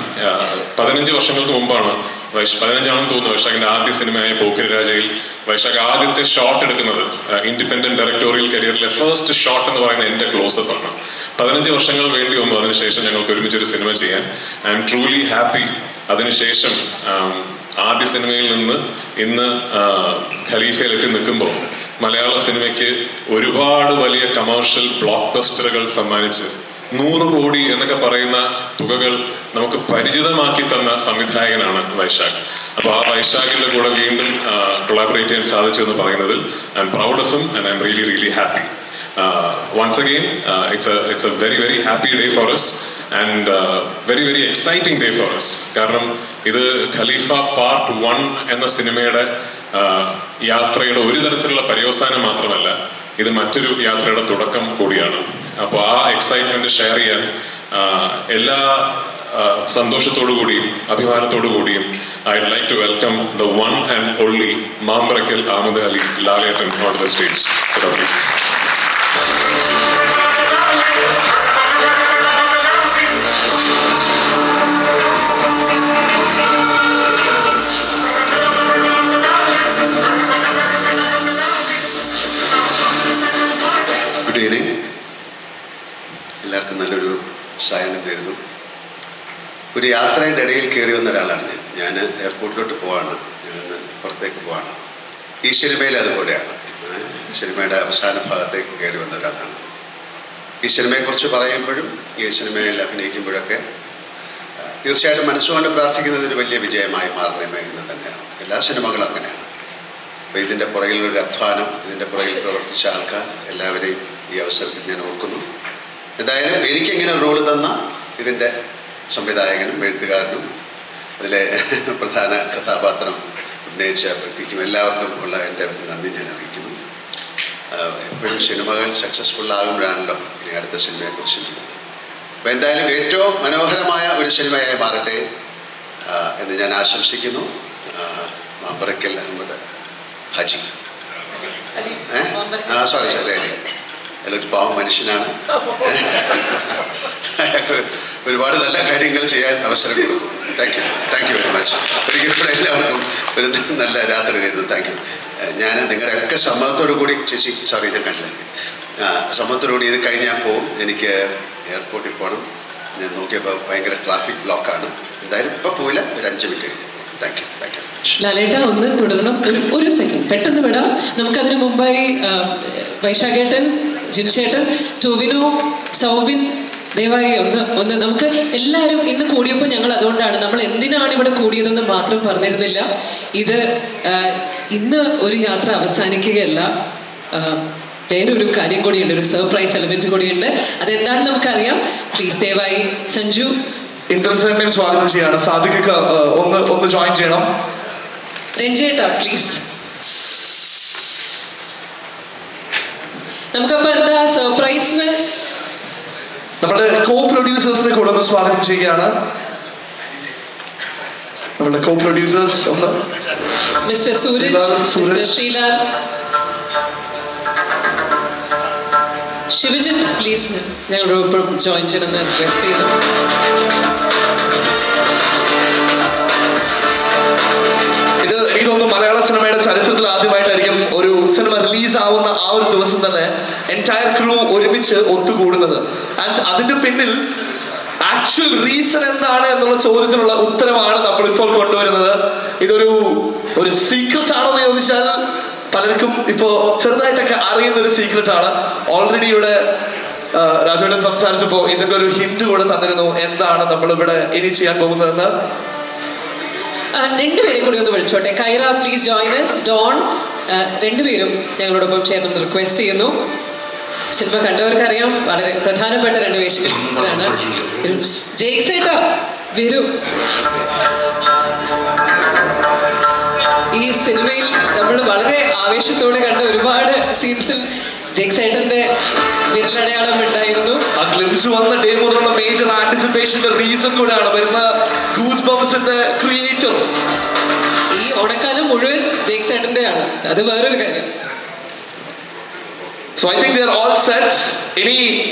15 വർഷങ്ങൾക്ക് മുമ്പാണ്, 15ആണെന്ന് തോന്നുന്നു, വൈശാഖിന്റെ ആദ്യ സിനിമയായ പോക്കിരി രാജയിൽ വൈശാഖ് ആദ്യത്തെ ഷോട്ട് എടുക്കുന്നത് ഇൻഡിപെൻഡന്റ് ഡയറക്ടോറിയൽ കരിയറിലെ ഫസ്റ്റ് ഷോട്ട് എന്ന് പറയുന്നത് എൻ്റെ ക്ലോസപ്പ് ആണ്. 15 വർഷങ്ങൾ വേണ്ടി വന്നു അതിനുശേഷം ഞങ്ങൾക്ക് ഒരുമിച്ചൊരു സിനിമ ചെയ്യാൻ. I M truly happy. അതിനുശേഷം ആദ്യ സിനിമയിൽ നിന്ന് ഇന്ന് ഖലീഫയിലെത്തി നിൽക്കുമ്പോൾ മലയാള സിനിമയ്ക്ക് ഒരുപാട് വലിയ കമേഴ്ഷ്യൽ ബ്ലോക്ക് ബസ്റ്ററുകൾ സമ്മാനിച്ച് 100 കോടി എന്നൊക്കെ പറയുന്ന തുകകൾ നമുക്ക് പരിചിതമാക്കി തന്ന സംവിധായകനാണ് വൈശാഖ്. അപ്പോൾ ആ വൈശാഖിന്റെ കൂടെ വീണ്ടും കൊളാബറേറ്റ് ചെയ്യാൻ സാധിച്ചു എന്ന് പറയുന്നതിൽ I am proud of him and I am really really happy. Once again, it's a very very happy day for us and very very exciting day for us. കാരണം ഇത് ഖലീഫ പാർട്ട് 1 എന്ന സിനിമയുടെ യാത്രയുടെ ഒരു തരത്തിലുള്ള പര്യവസാനം മാത്രമല്ല, ഇത് മറ്റൊരു യാത്രയുടെ തുടക്കം കൂടിയാണ്. അപ്പോൾ ആ എക്സൈറ്റ്മെന്റ് ഷെയർ ചെയ്യാൻ എല്ലാ സന്തോഷത്തോടു കൂടിയും അഭിമാനത്തോടു കൂടിയും I'd like to welcome the one and only Mambarakkal Ahammad Ali ലാലേട്ടൻ on the stage. Please. Good evening. എല്ലാവർക്കും നല്ലൊരു സായനം തരുന്നു. ഒരു യാത്രയുടെ ഇടയിൽ കയറി വന്ന ഒരാളാണ് ഞാൻ എയർപോർട്ടിലോട്ട് പോവാണ്, ഞാനൊന്ന് പുറത്തേക്ക് പോവാണ്. ഈ സിനിമയിൽ അതുപോലെയാണ്. സിനിമയുടെ അവസാന ഭാഗത്തേക്ക് കയറി വന്ന ഒരാളാണ്. ഈ സിനിമയെക്കുറിച്ച് പറയുമ്പോഴും ഈ സിനിമയിൽ അഭിനയിക്കുമ്പോഴൊക്കെ തീർച്ചയായിട്ടും മനസ്സുകൊണ്ട് പ്രാർത്ഥിക്കുന്നത് ഒരു വലിയ വിജയമായി മാറണമേ എന്ന് തന്നെയാണ്. എല്ലാ സിനിമകളും അങ്ങനെയാണ്. അപ്പോൾ ഇതിൻ്റെ പുറകിലൊരു അധ്വാനം, ഇതിൻ്റെ പുറകിൽ പ്രവർത്തിച്ച ആൾക്കാർ എല്ലാവരെയും ഈ അവസരത്തിൽ ഞാൻ ഓർക്കുന്നു. എന്തായാലും എനിക്കിങ്ങനെ റോള് തന്ന ഇതിൻ്റെ സംവിധായകനും എഴുത്തുകാരനും അതിലെ പ്രധാന കഥാപാത്രം ഉന്നയിച്ച വ്യക്തിക്കും എല്ലാവർക്കും ഉള്ള എൻ്റെ നന്ദി ഞാൻ അറിയിക്കുന്നു. എപ്പോഴും സിനിമകൾ സക്സസ്ഫുൾ ആകുമ്പോഴാണല്ലോ ഇനി അടുത്ത സിനിമയെക്കുറിച്ച് ചിന്തിക്കുന്നത്. അപ്പോൾ എന്തായാലും ഏറ്റവും മനോഹരമായ ഒരു സിനിമയായി മാറട്ടെ എന്ന് ഞാൻ ആശംസിക്കുന്നു. മാമ്പറക്കൽ അഹമ്മദ് ഹാജി, സോറി ഒരു പാവം മനുഷ്യനാണ്. ഒരുപാട് നല്ല കാര്യങ്ങൾ ചെയ്യാൻ അവസരം കൊടുക്കും. Thank you very much. ഒരിക്കലും കൂടെ എല്ലാവർക്കും ഒരു നല്ല രാത്രി നേരുന്നു. Thank you. ഞാൻ നിങ്ങളുടെയൊക്കെ സമ്മതത്തോടു കൂടി ചേച്ചി, സോറി ഞാൻ കണ്ടില്ല, സമ്മതത്തോടു കൂടി ഇത് കഴിഞ്ഞാൽ പോവും. എനിക്ക് എയർപോർട്ടിൽ പോകണം. ഞാൻ നോക്കിയപ്പോൾ ഭയങ്കര ട്രാഫിക് ബ്ലോക്കാണ്. എന്തായാലും ഇപ്പോൾ പോയില്ല, ഒരു 5 മിനിറ്റ് കഴിഞ്ഞു. Thank you much. ലാലേട്ട ഒന്ന് തുടരണം, ഒരു സെക്കൻഡ് പെട്ടെന്ന് വിടാം. നമുക്കതിന് മുമ്പായി വൈശാഖേട്ടൻ, ജിൻചേട്ടൻ, ടോവിനോ, സൗബിൻ, ദയവായി ഒന്ന് നമുക്ക് എല്ലാവരും ഇന്ന് കൂടിയപ്പോൾ ഞങ്ങൾ അതുകൊണ്ടാണ് നമ്മൾ എന്തിനാണ് ഇവിടെ കൂടിയതെന്ന് മാത്രം പറഞ്ഞിരുന്നില്ല. ഇത് ഇന്ന് ഒരു യാത്ര അവസാനിക്കുകയല്ല, വേറൊരു കാര്യം കൂടിയുണ്ട്, ഒരു സർപ്രൈസ് എലമെന്റ് കൂടിയുണ്ട്. അതെന്താണെന്ന് നമുക്കറിയാം. പ്ലീസ് ദയവായി സഞ്ജു ഇന്ദ്രൻസേട്ടനെയും സ്വാഗതം ചെയ്യാണ്. സാദിഖ് ഒന്ന് ജോയിൻ ചെയ്യണം. രഞ്ജേട്ടാ പ്ലീസ്. നമുക്കപ്പോ എന്താ സർപ്രൈസിന് നമ്മുടെ കോ പ്രൊഡ്യൂസേഴ്സിനെ കൂടെ ഒന്ന് സ്വാഗതം ചെയ്യുകയാണ്. നമ്മുടെ കോ പ്രൊഡ്യൂസേഴ്സ് ഒന്ന് mister Sooraj, mister Sreelal, Shivajith please ഞങ്ങളോടൊപ്പം ജോയിൻ ചെയ്യണമെന്ന് റിക്വസ്റ്റ് ചെയ്യുന്നു. ഇതൊന്നും മലയാള സിനിമയുടെ ചരിത്രത്തിൽ ആദ്യമായിട്ടായിരിക്കും ഒരു സിനിമ റിലീസ് ആവുന്ന ആ ഒരു ദിവസം തന്നെ എൻറ്റയർ ക്രൂ ഒരുമിച്ച് ഒത്തുകൂടുന്നത്. ആൻഡ് അതിന്റെ പിന്നിൽ ആക്ച്വൽ റീസൺ എന്താണ് എന്നുള്ള ചോദ്യത്തിനുള്ള ഉത്തരമാണ് നമ്മൾ ഇപ്പോൾ കൊണ്ടുവരുന്നത്. ഇതൊരു സീക്രട്ട് ആണെന്ന് ചോദിച്ചാൽ പലർക്കും ഇപ്പോ ചെറുതായിട്ടൊക്കെ അറിയുന്ന ഒരു സീക്രട്ട് ആണ്. ഓൾറെഡി ഇവിടെ രാജേട്ടൻ സംസാരിച്ചപ്പോ ഇതിന്റെ ഒരു ഹിന്റ് കൂടെ തന്നിരുന്നു എന്താണ് നമ്മളിവിടെ ഇനി ചെയ്യാൻ പോകുന്നതെന്ന്. രണ്ടുപേരും കൂടി ഒന്ന് വിളിച്ചോട്ടെ. കൈറ പ്ലീസ് ജോയിൻ us. ഡോൺ, രണ്ടുപേരും ഞങ്ങളോടൊപ്പം ചേർന്ന് റിക്വസ്റ്റ് ചെയ്യുന്നു. സിനിമ കണ്ടവർക്കറിയാം, വളരെ പ്രധാനപ്പെട്ട 2 വേഷങ്ങളാണ്. ജെയ്ക്സേട്ടാ വരൂ. ഈ സിനിമയിൽ നമ്മൾ വളരെ ആവേശത്തോടെ കണ്ട ഒരുപാട് സീൻസിൽ ജെയ്ക്സേട്ടന്റെ വിരലടയാളം ഉണ്ടായിരുന്നു. ആ ഗ്ലിംസ് വന്ന ഡേ മുതലുള്ള മേജർ ആന്റിസിപ്പേഷന്റെ റീസൺ കൂടെയാണ് വരുന്ന ഗൂസ് ബംസിന്റെ ക്രിയേറ്റർ. ഈ ഓണക്കാലം മുഴുവൻ ജെയ്ക്സേട്ടന്റെയാണ്, അത് വേറൊരു കാര്യം. So I think they are all set. ഇനി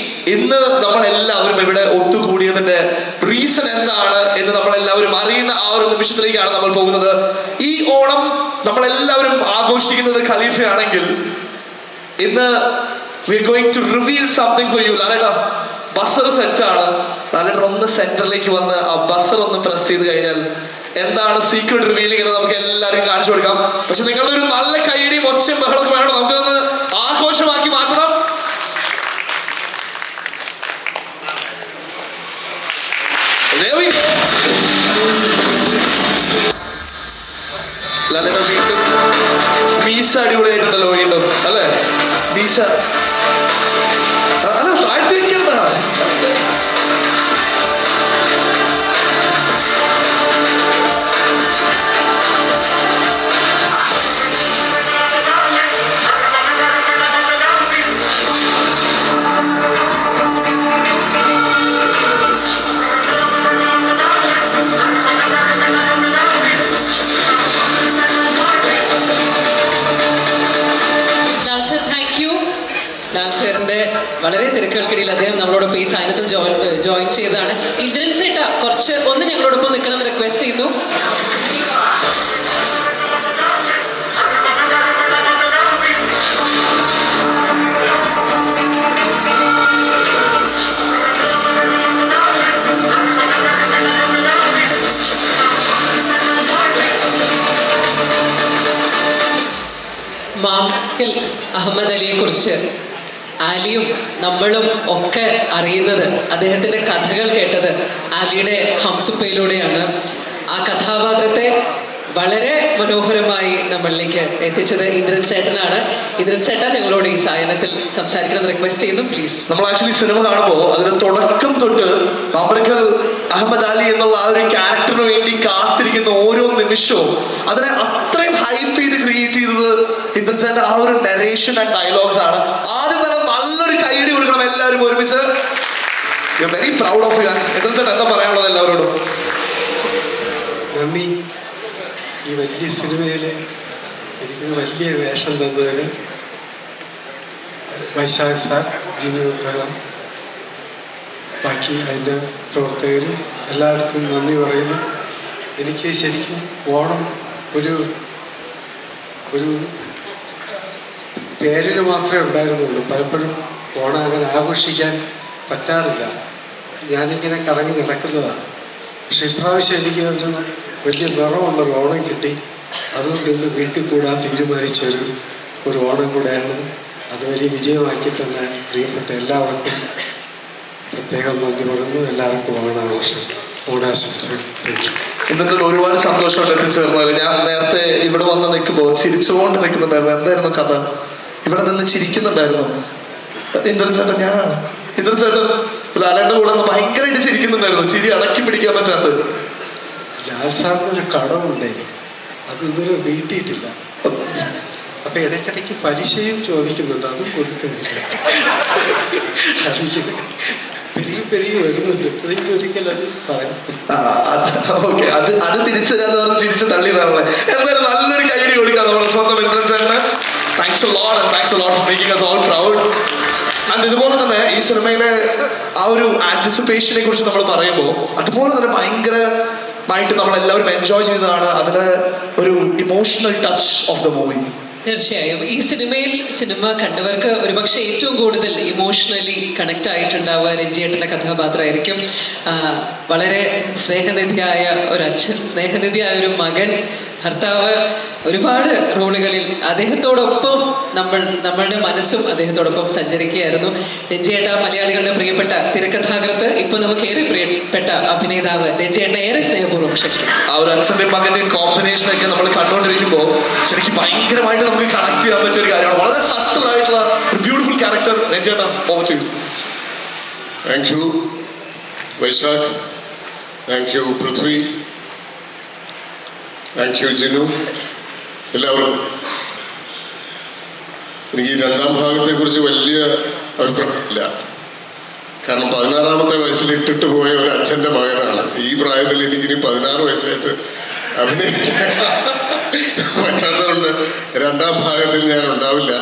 ഇന്ന് നമ്മൾ എല്ലാവരും ഇവിടെ ഒത്തുകൂടിയതിന്റെ റീസൺ എന്താണ് എന്ന് നമ്മൾ എല്ലാവരും അറിയുന്ന ആ ഒരു നിമിഷത്തിലേക്കാണ് നമ്മൾ പോകുന്നത്. ഈ ഓണം നമ്മളെല്ലാവരും ആഘോഷിക്കുന്നത് ഖലീഫയാണെങ്കിൽ ഇന്ന് we are going to reveal something for you. ലാലേട്ടാ ബസർ സെറ്റാണ്. ലാലേട്ടൻ ഒന്ന് സെന്ററിലേക്ക് വന്ന് ആ ബസർ ഒന്ന് പ്രസ് ചെയ്ത് കഴിഞ്ഞാൽ എന്താണ് സീക്രട്ട് റിവീലിംഗ് എന്ന് നമുക്ക് എല്ലാവരും കാണിച്ചു കൊടുക്കാം. പക്ഷെ നിങ്ങളുടെ ഒരു നല്ല കൈയടിയും ഒച്ചയും ബഹളമൊക്കെ വേണം. നമുക്കൊന്ന് ആഘോഷമാക്കി മാറ്റണം. ലാലേട്ട വീണ്ടും മീസ അടിപൊളിയായിട്ടുണ്ടല്ലോ വീണ്ടും, അല്ലേ? മീസ അല്ല താഴ്ത്തി വെക്കണ്ടാ. ലാൽസറിന്റെ വളരെ തിരക്കുകൾക്കിടയിൽ അദ്ദേഹം നമ്മളോടൊപ്പം ഈ സാന്നിധ്യത്തിൽ ജോയിൻ ചെയ്തതാണ്. ഇന്ദ്രൻ സേട്ട കുറച്ച് ഒന്ന് ഞങ്ങളോടൊപ്പം നിൽക്കണമെന്ന് റിക്വസ്റ്റ് ചെയ്യുന്നു. മാമ്പറക്കൽ അഹമ്മദ് അലിയെ കുറിച്ച് ആലിയും നമ്മളും ഒക്കെ അറിയുന്നത്, അദ്ദേഹത്തിൻ്റെ കഥകൾ കേട്ടത് ആലിയുടെ ഹംസുപ്പയിലൂടെയാണ്. ആ കഥാപാത്രത്തെ വളരെ മനോഹരമായി നമ്മളിലേക്ക് എത്തിച്ചത് ഇന്ദ്രൻ ചേട്ടനാണ്. ഇന്ദ്രൻ ചേട്ടൻ ഞങ്ങളോട് ഈ സായനത്തിൽ സംസാരിക്കണം റിക്വസ്റ്റ് ചെയ്യുന്നു, പ്ലീസ്. നമ്മൾ ആക്ച്വലി സിനിമ കാണുമ്പോൾ അതിന് തുടക്കം തൊട്ട് പാമ്പർക്കൽ അഹമ്മദ് അലി എന്നുള്ള ആ ഒരു ക്യാരക്ടറിന് വേണ്ടി കാത്തിരിക്കുന്ന ഓരോ നിമിഷവും അതിനെ അത്രയും ഹൈപ്പ് ചെയ്ത് ക്രിയേറ്റ് ചെയ്തത് ഇന്ദ്രൻ ചേട്ടൻ ആ ഒരു നരേഷൻ ആൻഡ് ഡയലോഗ്സ് ആണ്. ആദ്യം തന്നെ നല്ലൊരു കൈയടി കൊടുക്കണം എല്ലാവരും ഒരുമിച്ച്. Very proud of you. Indran ചേട്ടൻ എന്താ പറയാനുള്ളത് എല്ലാവരോടും? നന്ദി. ഈ വലിയ സിനിമയിൽ എനിക്ക് വലിയ വേഷം തന്നതിന് വൈശാഖ് സാർ, ജിനു ബഹളം, ബാക്കി അതിൻ്റെ പ്രവർത്തകരും എല്ലായിടത്തും നന്ദി പറയുന്നു. എനിക്ക് ശരിക്കും ഓണം ഒരു പേരിന് മാത്രമേ ഉണ്ടായിരുന്നുള്ളൂ. പലപ്പോഴും ഓണം അങ്ങനെ ആഘോഷിക്കാൻ പറ്റാറില്ല. ഞാനിങ്ങനെ കറങ്ങി നടക്കുന്നതാണ്. പക്ഷെ ഇപ്രാവശ്യം എനിക്ക് ഒരു വലിയ നിറമുള്ളൊരു ഓണം കിട്ടി. അതുകൊണ്ട് ഇന്ന് വീട്ടിൽ കൂടാൻ തീരുമാനിച്ച ഒരു ഓണം കൂടെയാണ്. അത് വലിയ വിജയമാക്കി തന്നെ പ്രിയപ്പെട്ട എല്ലാവർക്കും പ്രത്യേകം നന്ദി പറയുന്നു. എല്ലാവർക്കും ഓണാശംസകൾ. ഇന്നത്തെ ഒരുപാട് സന്തോഷമുണ്ട് എത്തിച്ചേർന്നതിൽ. ഞാൻ നേരത്തെ ഇവിടെ വന്ന് നിൽക്കുമ്പോൾ ചിരിച്ചുകൊണ്ട് നിൽക്കുന്നുണ്ടായിരുന്നു. എന്തായിരുന്നു കഥ? ഇവിടെ നിന്ന് ചിരിക്കുന്നുണ്ടായിരുന്നു. ഇന്ദ്രൻ ചേട്ടൻ ഞാനാണ്. ഇന്ദ്രൻ ചേട്ടൻ ലാലേട്ടൻ്റെ കൂടെ നിന്ന് ഭയങ്കരമായിട്ട് ചിരിക്കുന്നുണ്ടായിരുന്നു. ചിരി അടക്കി പിടിക്കാൻ പറ്റാണ്ട്. ലാൽ സാറിനൊരു കടമുണ്ടേ, അത് ഇതുവരെ വീട്ടിയിട്ടില്ല. അപ്പൊ ഇടയ്ക്കിടയ്ക്ക് പലിശയും ചോദിക്കുന്നുണ്ട്, അതും കൊടുക്കുന്നില്ല. അതിന് പെരിയ വരുന്നുണ്ട്. ഒരിക്കലും അത് പറയും. ഓക്കെ, അത് തിരിച്ചു തരാന്ന് പറഞ്ഞ് ചിരിച്ച് തള്ളിയതാണല്ലേ. എന്തായാലും നല്ലൊരു കൈയ്യടി കൊടുക്കാം നമ്മുടെ സ്വന്തം ഇന്ദ്രൻ ചേട്ടന്. Thanks a lot and thanks a lot for making us all proud. And ഇതുപോലെ തന്നെ ഈ സിനിമയിലെ ആ ഒരു ആന്റിസിപ്പേഷനെ കുറിച്ച് നമ്മൾ പറയുമ്പോൾ അതുപോലെ തന്നെ ഭയങ്കരമായിട്ട് നമ്മളെല്ലാവരും എൻജോയ് ചെയ്തതാണ് അതിലെ ഒരു emotional touch of the movie. തീർച്ചയായും ഈ സിനിമ കണ്ടവർക്ക് ഒരുപക്ഷെ ഏറ്റവും കൂടുതൽ ഇമോഷണലി കണക്ട് ആയിട്ടുണ്ടാവുക രഞ്ജിയേട്ടൻ്റെ കഥാപാത്രമായിരിക്കും. വളരെ സ്നേഹനിധിയായ ഒരു അച്ഛൻ, സ്നേഹനിധിയായ ഒരു മകൻ, ഭർത്താവ്, ഒരുപാട് റോളുകളിൽ അദ്ദേഹത്തോടൊപ്പം നമ്മളുടെ മനസ്സും അദ്ദേഹത്തോടൊപ്പം സഞ്ചരിക്കുകയായിരുന്നു. രഞ്ജിയേട്ട മലയാളികളുടെ പ്രിയപ്പെട്ട തിരക്കഥാകൃത്ത്, ഇപ്പൊ നമുക്ക് ഏറെ പ്രിയപ്പെട്ട അഭിനേതാവ് രഞ്ജിയേട്ട ഏറെ സ്നേഹപൂർവ്വം ക്ഷണിക്കും. ആ ഒരു അച്ഛൻ്റെയും മകൻ്റെയും കോമ്പിനേഷനൊക്കെ നമ്മൾ കണ്ടുകൊണ്ടിരിക്കുമ്പോൾ ശരിക്കും ഭയങ്കരമായിട്ട് നമുക്ക് കണക്ട് ചെയ്യാൻ പറ്റിയ ഒരു കാര്യമാണ്. വളരെ സട്ടിൽ ആയിട്ടുള്ള ഒരു ബ്യൂട്ടിഫുൾ ക്യാരക്ടർ. രഞ്ജിയേട്ട, over to you. Thank you Vysakh, thank you Prithvi, thank you Jinu, എല്ലാവർക്കും. എനിക്ക് ഈ രണ്ടാം ഭാഗത്തെക്കുറിച്ച് വലിയ അഭിപ്രായമില്ല. കാരണം 16-ാമത്തെ വയസ്സിൽ ഇട്ടിട്ട് പോയ ഒരു അച്ഛൻ്റെ മകനാണ്. ഈ പ്രായത്തിൽ എനിക്കിനി 16 വയസ്സായിട്ട് അഭിനയിക്കാൻ പറ്റാത്തതുകൊണ്ട് രണ്ടാം ഭാഗത്തിൽ ഞാൻ ഉണ്ടാവില്ല.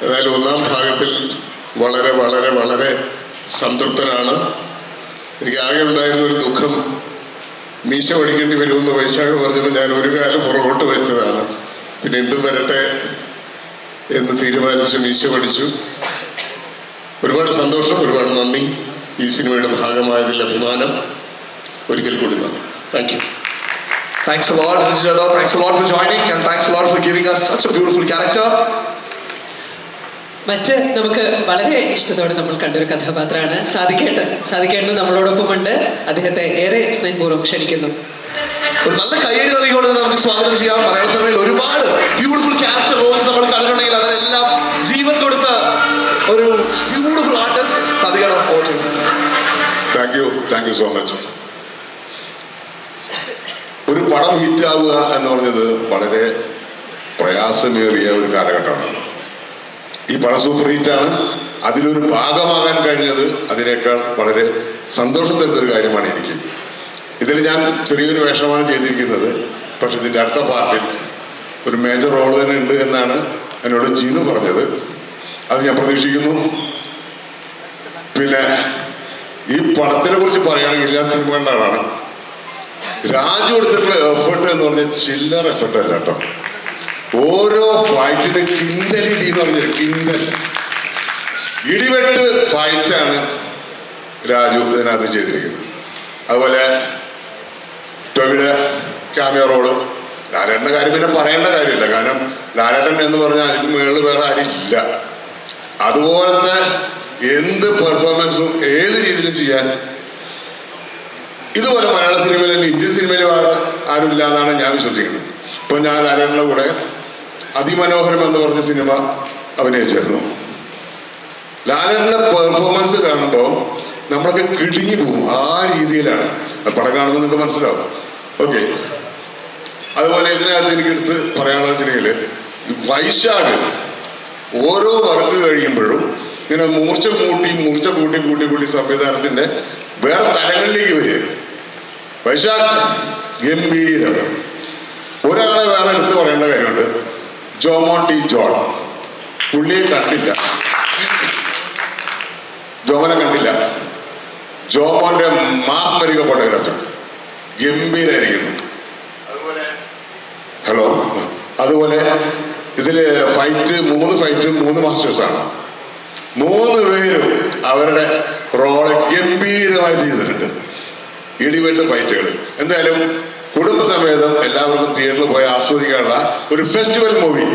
എന്നാലും ഒന്നാം ഭാഗത്തിൽ വളരെ വളരെ വളരെ സംതൃപ്തനാണ്. എനിക്ക് ആകെ ഉണ്ടായിരുന്ന ഒരു ദുഃഖം, മീശ പഠിക്കേണ്ടി വരുമെന്ന് വൈശാഖ് പറഞ്ഞപ്പോൾ ഞാൻ ഒരു കാലം പുറകോട്ട് വെച്ചതാണ്. പിന്നെ എന്തും വരട്ടെ എന്ന് തീരുമാനിച്ച് മീശ പഠിച്ചു. ഒരുപാട് സന്തോഷം, ഒരുപാട് നന്ദി. ഈ സിനിമയുടെ ഭാഗമായതിൽ അഭിമാനം. ഒരിക്കൽ കൂടി നന്ദി. Thank you. Thanks a lot, Rajita. Thanks a lot for joining and thanks a lot for giving us such a beautiful character. മറ്റ് നമുക്ക് വളരെ ഇഷ്ടത്തോടെ നമ്മൾ കണ്ടൊരു കഥാപാത്രമാണ് സാദിക്കേട്ടൻ നമ്മളോടൊപ്പമുണ്ട്. അദ്ദേഹത്തെ ഏറെ സ്നേഹപൂർവ്വം ക്ഷണിക്കുന്നു. ഒരു നല്ല കൈയടി നൽകിക്കൊണ്ട് നമുക്ക് സ്വാഗതം ചെയ്യാം. മലയാള സിനിമയിൽ ഒരുപാട് ബ്യൂട്ടിഫുൾ ക്യാരക്ടർ റോൾസ് നമ്മൾ കണ്ടിട്ടുണ്ടെങ്കിൽ അതിനെല്ലാം ജീവൻ കൊടുത്ത ഒരു ബ്യൂട്ടിഫുൾ ആർട്ടിസ്റ്റ് സാദിക്കേട്ടൻ. Thank you so much. ഒരു പടം ഹിറ്റാവുക എന്ന് പറഞ്ഞത് വളരെ പ്രയാസമേറിയ ഒരു കാലഘട്ടമാണ്. ഈ പടം സൂപ്പർ ഹിറ്റാണ്. അതിലൊരു ഭാഗമാകാൻ കഴിഞ്ഞത് അതിനേക്കാൾ വളരെ സന്തോഷം തരുന്നൊരു കാര്യമാണ് എനിക്ക്. ഇതിൽ ഞാൻ ചെറിയൊരു വേഷമാണ് ചെയ്തിരിക്കുന്നത്. പക്ഷെ ഇതിൻ്റെ അടുത്ത പാർട്ടിൽ ഒരു മേജർ റോൾ തന്നെ ഉണ്ട് എന്നാണ് എന്നോട് ജീനു പറഞ്ഞത്. അത് ഞാൻ പ്രതീക്ഷിക്കുന്നു. പിന്നെ ഈ പടത്തിനെ കുറിച്ച് പറയുകയാണെങ്കിൽ ഞാൻ സിനിമ കണ്ട ആളാണ്. രാജു എടുത്തിട്ടുള്ള എഫേർട്ട് എന്ന് പറഞ്ഞാൽ ചില്ലർ എഫേർട്ട് അല്ല കേട്ടോ. ഓരോ ഫൈറ്റിന് കിന്തലിടി എന്ന് പറഞ്ഞ കിന്തൽ ഇടിവെട്ട് ഫൈറ്റാണ് രാജു ഇതിനകത്ത് ചെയ്തിരിക്കുന്നത്. അതുപോലെ ടോവിയുടെ ക്യാമിയോ റോള്, ലാലേട്ടൻ്റെ കാര്യം പിന്നെ പറയേണ്ട കാര്യമില്ല. കാരണം ലാലേട്ടൻ എന്ന് പറഞ്ഞാൽ അതിന് മുകളിൽ വേറെ ആരും ഇല്ല. അതുപോലത്തെ എന്ത് പെർഫോമൻസും ഏത് രീതിയിലും ചെയ്യാൻ ഇതുപോലെ മലയാള സിനിമയിൽ ഇന്ത്യൻ സിനിമയിൽ ആരുമില്ല എന്നാണ് ഞാൻ വിശ്വസിക്കുന്നത്. ഇപ്പോൾ ഞാൻ ലാലേട്ടൻ്റെ കൂടെ അതിമനോഹരം എന്ന് പറഞ്ഞ സിനിമ അഭിനയിച്ചിരുന്നു. ലാലേട്ടൻ്റെ പെർഫോമൻസ് കാണുമ്പോൾ നമ്മളൊക്കെ കിടുങ്ങി പോകും. ആ രീതിയിലാണ് പടം കാണുമ്പോൾ നിങ്ങൾക്ക് മനസ്സിലാവും. ഓക്കെ, അതുപോലെ ഇതിനകത്ത് എനിക്ക് എടുത്ത് പറയാനുള്ള വെച്ചിട്ടുണ്ടെങ്കിൽ വൈശാഖ് ഓരോ വർക്ക് കഴിയുമ്പോഴും ഇങ്ങനെ മൂർച്ച കൂട്ടി സംവിധാനത്തിൻ്റെ വേറെ തലങ്ങളിലേക്ക് വരിക. വൈശാഖ് ഗംഭീരം. ഒരാളെ വേറെ എടുത്ത് പറയേണ്ട കാര്യമുണ്ട്, ജോമോൻ ടി ജോൺ. പുള്ളിയെ കണ്ടില്ല, ജോമനെ കണ്ടില്ല. ജോമോന്റെ മാസ്മരിക ഫോട്ടോഗ്രാഫർ ഗംഭീരായിരിക്കുന്നു. അതുപോലെ ഇതില് മൂന്ന് ഫൈറ്റും 3 മാസ്റ്റേഴ്സാണ്. 3 പേരും അവരുടെ റോള് ഗംഭീരമായിട്ട് ചെയ്തിട്ടുണ്ട്. ഇടിവെട്ട് ഫൈറ്റുകൾ. എന്തായാലും കുടുംബസമേതം എല്ലാവർക്കും തിയേറ്ററിൽ പോയി ആസ്വദിക്കാനുള്ള ഒരു ഫെസ്റ്റിവൽ മൂവി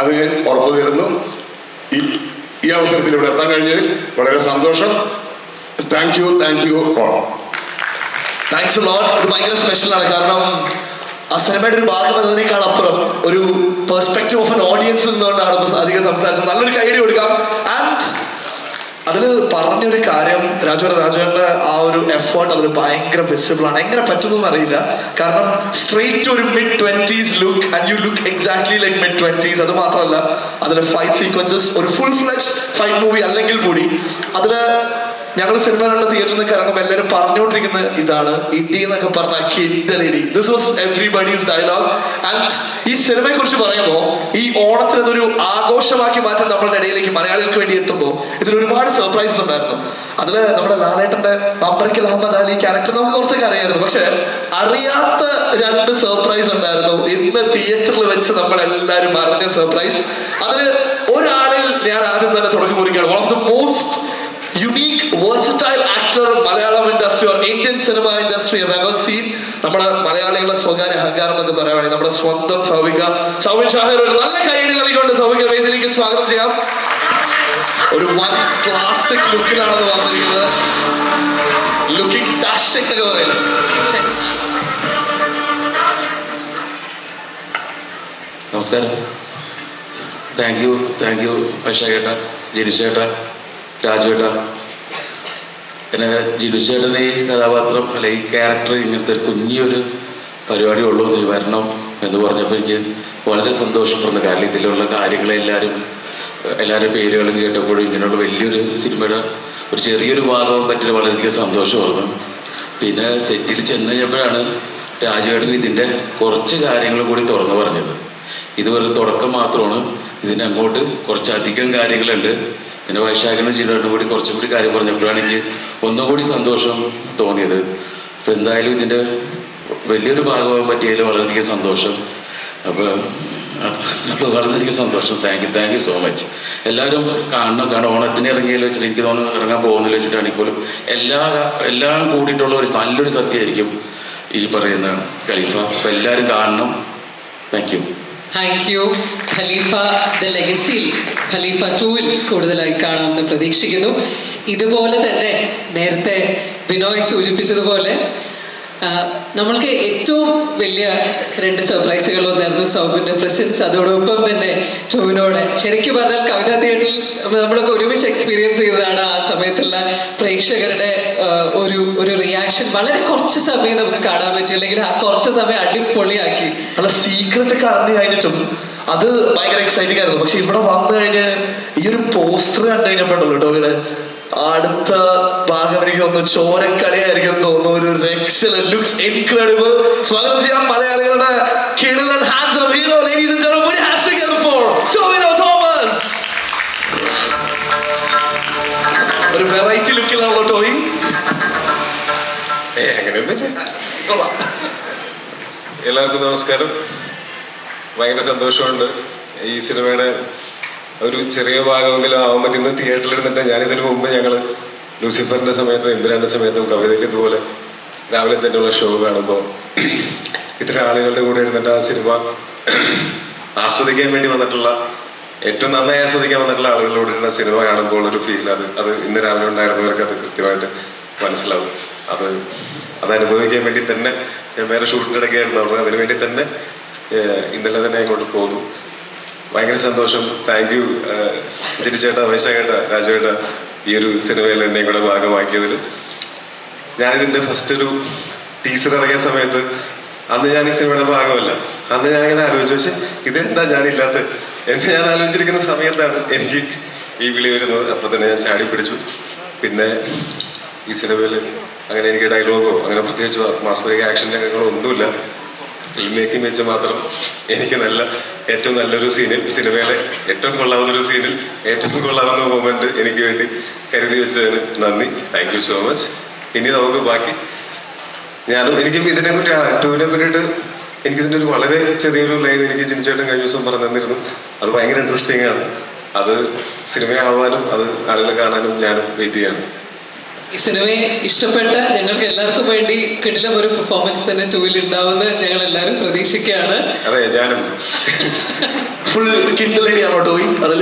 അത് ഞാൻ ഉറപ്പു തരുന്നു. ഈ അവസരത്തിൽ ഇവിടെ എത്താൻ കഴിഞ്ഞതിൽ വളരെ സന്തോഷം. Thank you all. Thanks lot. ഇത് ഭയങ്കര സ്പെഷ്യലാണ്. കാരണം ആ സിനിമയുടെ ഒരു ഭാഗം എന്നതിനേക്കാൾ അപ്പുറം ഒരു പെർസ്പെക്റ്റീവ് ഓഫ് എൻ ഓഡിയൻസ് നിന്നുകൊണ്ടാണ് അധികം സംസാരിച്ചത്. നല്ലൊരു കൈഡി കൊടുക്കാം. ആൻഡ് അതിൽ പറഞ്ഞൊരു കാര്യം, രാജുവിന്റെ ആ ഒരു എഫേർട്ട് അതിൽ ഭയങ്കര വിസിബിൾ ആണ്. എങ്ങനെ പറ്റുന്നതെന്ന് അറിയില്ല. കാരണം സ്ട്രെയിറ്റ് ഒരു mid-20s look and you look exactly like mid-20s. അത് മാത്രമല്ല അതിലെ ഫൈറ്റ് സീക്വൻസസ് ഒരു ഫുൾ ഫ്ലെഡ്ജ് ഫൈറ്റ് മൂവി അല്ലെങ്കിൽ കൂടി അതില് ഞങ്ങൾ സിനിമ കണ്ട തിയേറ്ററിൽ നിന്ന് ഇറങ്ങുമ്പോൾ എല്ലാവരും പറഞ്ഞുകൊണ്ടിരിക്കുന്നത് ഇതാണ്, ഇടി എന്നൊക്കെ പറഞ്ഞ കിഡലി. This was everybody's dialogue. And ഈ സിനിമയെ കുറിച്ച് പറയുമ്പോൾ ഈ ഓണത്തിന് അതൊരു ആഘോഷമാക്കി മാറ്റാൻ നമ്മളുടെ ഇടയിലേക്ക് മലയാളികൾക്ക് വേണ്ടി എത്തുമ്പോൾ ഇതിൽ ഒരുപാട് സർപ്രൈസസ് ഉണ്ടായിരുന്നു. അതില് നമ്മുടെ ലാലേട്ടന്റെ അംബർക്കൽ അഹമ്മദ് അലി ക്യാരക്ടർ നമുക്ക് കുറച്ചൊക്കെ അറിയായിരുന്നു. പക്ഷെ അറിയാത്ത 2 സർപ്രൈസ് ഉണ്ടായിരുന്നു ഇന്ന് തിയേറ്ററിൽ വെച്ച് നമ്മളെല്ലാവരും അറിഞ്ഞ സർപ്രൈസ്. അതിൽ ഒരാളിൽ ഞാൻ ആദ്യം തന്നെ തുടക്കം കുറിക്കുകയാണ്. One of the most unique versatile actor Malayalam industry or Indian cinema industry I've ever seen. നമ്മുടെ മലയാളികളുടെ സ്വകാര്യ അഹങ്കാരം എന്നൊക്കെ പറയാൻ നമ്മുടെ സ്വന്തം സൗബിൻ ഷാഹിർ. ഒരു നല്ല കൈയ്യടി നൽകിക്കൊണ്ട് സൗബിൻ വേദിയിലേക്ക് സ്വാഗതം ചെയ്യാം. ഒരു വൺ ക്ലാസിക് ലുക്കിലാണെന്ന് പറഞ്ഞിരിക്കുന്നത്. ലുക്കിംഗ് ഡാഷിംഗ് എന്നൊക്കെ പറയുന്നത്. നമസ്കാരം. താങ്ക് യു വൈശാഖേട്ട, ജിനുശേട്ട, രാജുവേട്ട. പിന്നെ ജിനുശേട്ടൻ്റെ ഈ കഥാപാത്രം അല്ലെ ഈ ക്യാരക്ടർ ഇങ്ങനത്തെ ഒരു കുഞ്ഞൊരു പരിപാടിയുള്ളൂ, നീ വരണം എന്ന് പറഞ്ഞപ്പോൾ എനിക്ക് വളരെ സന്തോഷപ്പെടുന്നു. കാരണം ഇതിലുള്ള എല്ലാവരുടെ പേരുകളും കേട്ടപ്പോഴും ഇങ്ങനെയുള്ള വലിയൊരു സിനിമയുടെ ഒരു ചെറിയൊരു ഭാഗവും പറ്റിയ വളരെയധികം സന്തോഷമായിരുന്നു. പിന്നെ സെറ്റിൽ ചെന്ന് കഴിഞ്ഞപ്പോഴാണ് രാജുവേട്ടൻ ഇതിൻ്റെ കുറച്ച് കാര്യങ്ങൾ കൂടി തുറന്നു പറഞ്ഞത്. ഇത് ഒരു തുടക്കം മാത്രമാണ്, ഇതിനങ്ങോട്ട് കുറച്ചധികം കാര്യങ്ങളുണ്ട്. പിന്നെ വൈശാഖനും ജിനുവേട്ടനും കൂടി കുറച്ചും കൂടി കാര്യം പറഞ്ഞപ്പോഴാണ് എനിക്ക് ഒന്നുകൂടി സന്തോഷം തോന്നിയത്. അപ്പോൾ എന്തായാലും ഇതിൻ്റെ വലിയൊരു ഭാഗമാകാൻ പറ്റിയതിൽ വളരെയധികം സന്തോഷം. അപ്പോൾ വളരെയധികം സന്തോഷം. Thank you so much. എല്ലാവരും കാണണം. ഓണത്തിന് ഇറങ്ങിയതിൽ വെച്ചിട്ട് എനിക്ക് തോന്നുന്നു ഇറങ്ങാൻ പോകുന്നതിൽ വെച്ചിട്ടാണെങ്കിൽ പോലും എല്ലാം കൂടിയിട്ടുള്ള ഒരു നല്ലൊരു സത്യമായിരിക്കും ഈ പറയുന്ന ഖലീഫ. അപ്പോൾ എല്ലാവരും കാണണം. Thank you. Khalifa the legacy Khalifa 2-ൽ കൂടുതലായി കാണാമെന്ന് പ്രതീക്ഷിക്കുന്നു. ഇതുപോലെ തന്നെ നേരത്തെ ബിനോയ് സൂചിപ്പിച്ചതുപോലെ നമ്മൾക്ക് ഏറ്റവും വലിയ 2 സർപ്രൈസുകൾ ഒന്നായിരുന്നു സൗബിൻ്റെ പ്രസൻസ്. അതോടൊപ്പം തന്നെ ടോവിനോട് ശരിക്കും പറഞ്ഞാൽ കവിതാ തിയേറ്ററിൽ നമ്മളൊക്കെ ഒരുമിച്ച് എക്സ്പീരിയൻസ് ചെയ്തതാണ്. ആ സമയത്തുള്ള പ്രേക്ഷകരുടെ ഒരു റിയാക്ഷൻ വളരെ കുറച്ച് സമയം നമുക്ക് കാണാൻ പറ്റി. അല്ലെങ്കിൽ ആ കുറച്ച് സമയം അടിപൊളിയാക്കി. അല്ല, സീക്രട്ട് ഒക്കെ അറിഞ്ഞു കഴിഞ്ഞിട്ടും അത് ഭയങ്കര എക്സൈറ്റിംഗ് ആയിരുന്നു. പക്ഷെ ഇവിടെ വന്നു കഴിഞ്ഞ് ഈ ഒരു പോസ്റ്റർ കണ്ടു കഴിഞ്ഞപ്പോഴല്ലോ ടോവിയുടെ അടുത്ത ഭാഗം എനിക്ക് തോന്നുന്നു ചോരക്കളിയായിരിക്കും തോന്നുന്നു. ഒരു രക്ഷല ലുക്സ് ഇൻക്രെഡിബിൾ. സ്വാഗതം ചെയ്യാം മലയാളികളുടെ കിടിലൻ handsome hero. Ladies and gentlemen, put your hands together for Tovino Thomas. ഒരു വെറൈറ്റി ലുക്കിലാണല്ലോ ടോയി. കൊള്ളാം. എല്ലാവർക്കും നമസ്കാരം. ഭയങ്കര സന്തോഷമുണ്ട് ഈ സിനിമയുടെ ഒരു ചെറിയ ഭാഗമെങ്കിലും ആവാൻ പറ്റുന്ന തിയേറ്ററിൽ ഇരുന്നിട്ട്. ഞാനിതിനു മുമ്പ് ഞങ്ങൾ ലൂസിഫറിൻ്റെ സമയത്തും എമ്പുരാൻ്റെ സമയത്തും കവിതയ്ക്ക് ഇതുപോലെ രാവിലെ തന്നെയുള്ള ഷോ കാണുമ്പോൾ ഇത്ര ആളുകളുടെ കൂടെ ഇരുന്നിട്ട് ആ സിനിമ ആസ്വദിക്കാൻ വേണ്ടി വന്നിട്ടുള്ള, ഏറ്റവും നന്നായി ആസ്വദിക്കാൻ വന്നിട്ടുള്ള ആളുകളോട് ഇരുന്ന സിനിമ കാണുമ്പോൾ ഒരു ഫീൽ അത് ഇന്ന് രാവിലെ ഉണ്ടായിരുന്നവർക്ക് അത് കൃത്യമായിട്ട് മനസ്സിലാവും. അത് അനുഭവിക്കാൻ വേണ്ടി തന്നെ ഞാൻ വേറെ ഷൂട്ടിൻ്റെ ഇടയ്ക്കായിരുന്നു. അതിനു വേണ്ടി തന്നെ ഇന്നലെ തന്നെ ഇങ്ങോട്ട് പോന്നു. ഭയങ്കര സന്തോഷം. താങ്ക് യു ജിനിച്ചേട്ടാ, വൈശാഖേട്ട, രാജുവേട്ട, ഈ ഒരു സിനിമയിൽ എന്നെ കൂടെ ഭാഗമാക്കിയതിൽ. ഞാനിതിൻ്റെ ഫസ്റ്റ് ഒരു ടീസർ ഇറങ്ങിയ സമയത്ത് അന്ന് ഞാൻ ഈ സിനിമയുടെ ഭാഗമല്ല. അന്ന് ഞാനിങ്ങനെ ആലോചിച്ചു, പക്ഷെ ഇതെന്താ ഞാനില്ലാത്ത എന്ന് ഞാൻ ആലോചിച്ചിരിക്കുന്ന സമയത്താണ് എനിക്ക് ഈ വിളി വരുന്നത്. അപ്പം തന്നെ ഞാൻ ചാടി പിടിച്ചു. പിന്നെ ഈ സിനിമയിൽ അങ്ങനെ എനിക്ക് ഡയലോഗോ അങ്ങനെ പ്രത്യേകിച്ച് മാസ് ബ്രേക്ക് ആക്ഷൻ രംഗങ്ങളോ ഒന്നുമില്ല. ഫിലിം മേക്കിംഗ് വെച്ച് മാത്രം എനിക്ക് ഏറ്റവും നല്ലൊരു സീനിൽ, സിനിമയിലെ ഏറ്റവും കൊള്ളാവുന്നൊരു സീനിൽ ഏറ്റവും കൊള്ളാവുന്ന മൊമെന്റ് എനിക്ക് വേണ്ടി കരുതി വെച്ചതിന് നന്ദി. Thank you so much. ഇനി നമുക്ക് ബാക്കി എനിക്കും ഇതിനെ പറ്റി ടൂവിനെ പറ്റിയിട്ട് എനിക്കിതിൻ്റെ ഒരു വളരെ ചെറിയൊരു ലൈൻ എനിക്ക് ജിനിച്ചേട്ടൻ കഴിഞ്ഞ ദിവസം പറഞ്ഞു തന്നിരുന്നു. അത് ഭയങ്കര ഇൻട്രസ്റ്റിംഗ് ആണ്. അത് സിനിമയാവാനും അത് ആളുകളെ കാണാനും ഞാനും വെയിറ്റ് ചെയ്യാണ്. ഈ സിനിമയെ ഇഷ്ടപ്പെട്ട ഞങ്ങൾക്ക് എല്ലാവർക്കും വേണ്ടി കിടിലം ഒരു പെർഫോമൻസ് തന്നെ ടൂവിൽ ഉണ്ടാവുമെന്ന് ഞങ്ങൾ എല്ലാവരും പ്രതീക്ഷിക്കുകയാണ്. അതെ, ഞാനും ഫുൾ കിണ്ടലടിയാണോ ടോയി? അതിൽ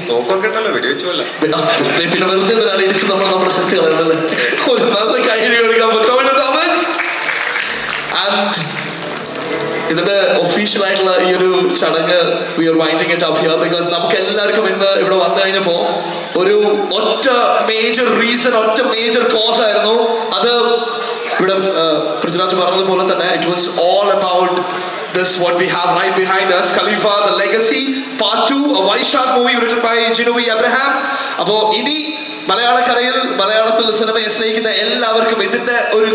തോക്കൊക്കെ ഉണ്ടല്ലോ, വെടിവെച്ചല്ല. പിന്നെ വെറുതെ എന്തിനാണ് ഇടിച്ച് നമ്മുടെ ശക്തി കളയുന്നത്? ഒരു നല്ല കൈയടി കൊടുക്കാൻ പറ്റും തോമസ്. ആൻഡ് ഇതിന്റെ ഒഫീഷ്യൽ ആയിട്ടുള്ള ഈ ഒരു ചടങ്ങ് we are winding it up here because നമുക്ക് എല്ലാവർക്കും ഇന്ന് ഇവിടെ വന്നു കഴിഞ്ഞപ്പോ ഒരു ഒറ്റ മേജർ റീസൺ, ഒറ്റ മേജർ കോസ് ആയിരുന്നു. അത് ഇവിടെ പൃഥ്വിരാജ് പറഞ്ഞതുപോലെ തന്നെ it was all about this what we have right behind us, Khalifa the Legacy Part 2, a Vaishak movie written by Jinovi Abraham. അപ്പോൾ ഇനി മലയാളക്കരയിൽ മലയാളത്തിൽ സിനിമയെ സ്നേഹിക്കുന്ന എല്ലാവർക്കും ഇതിന്റെ ഒരു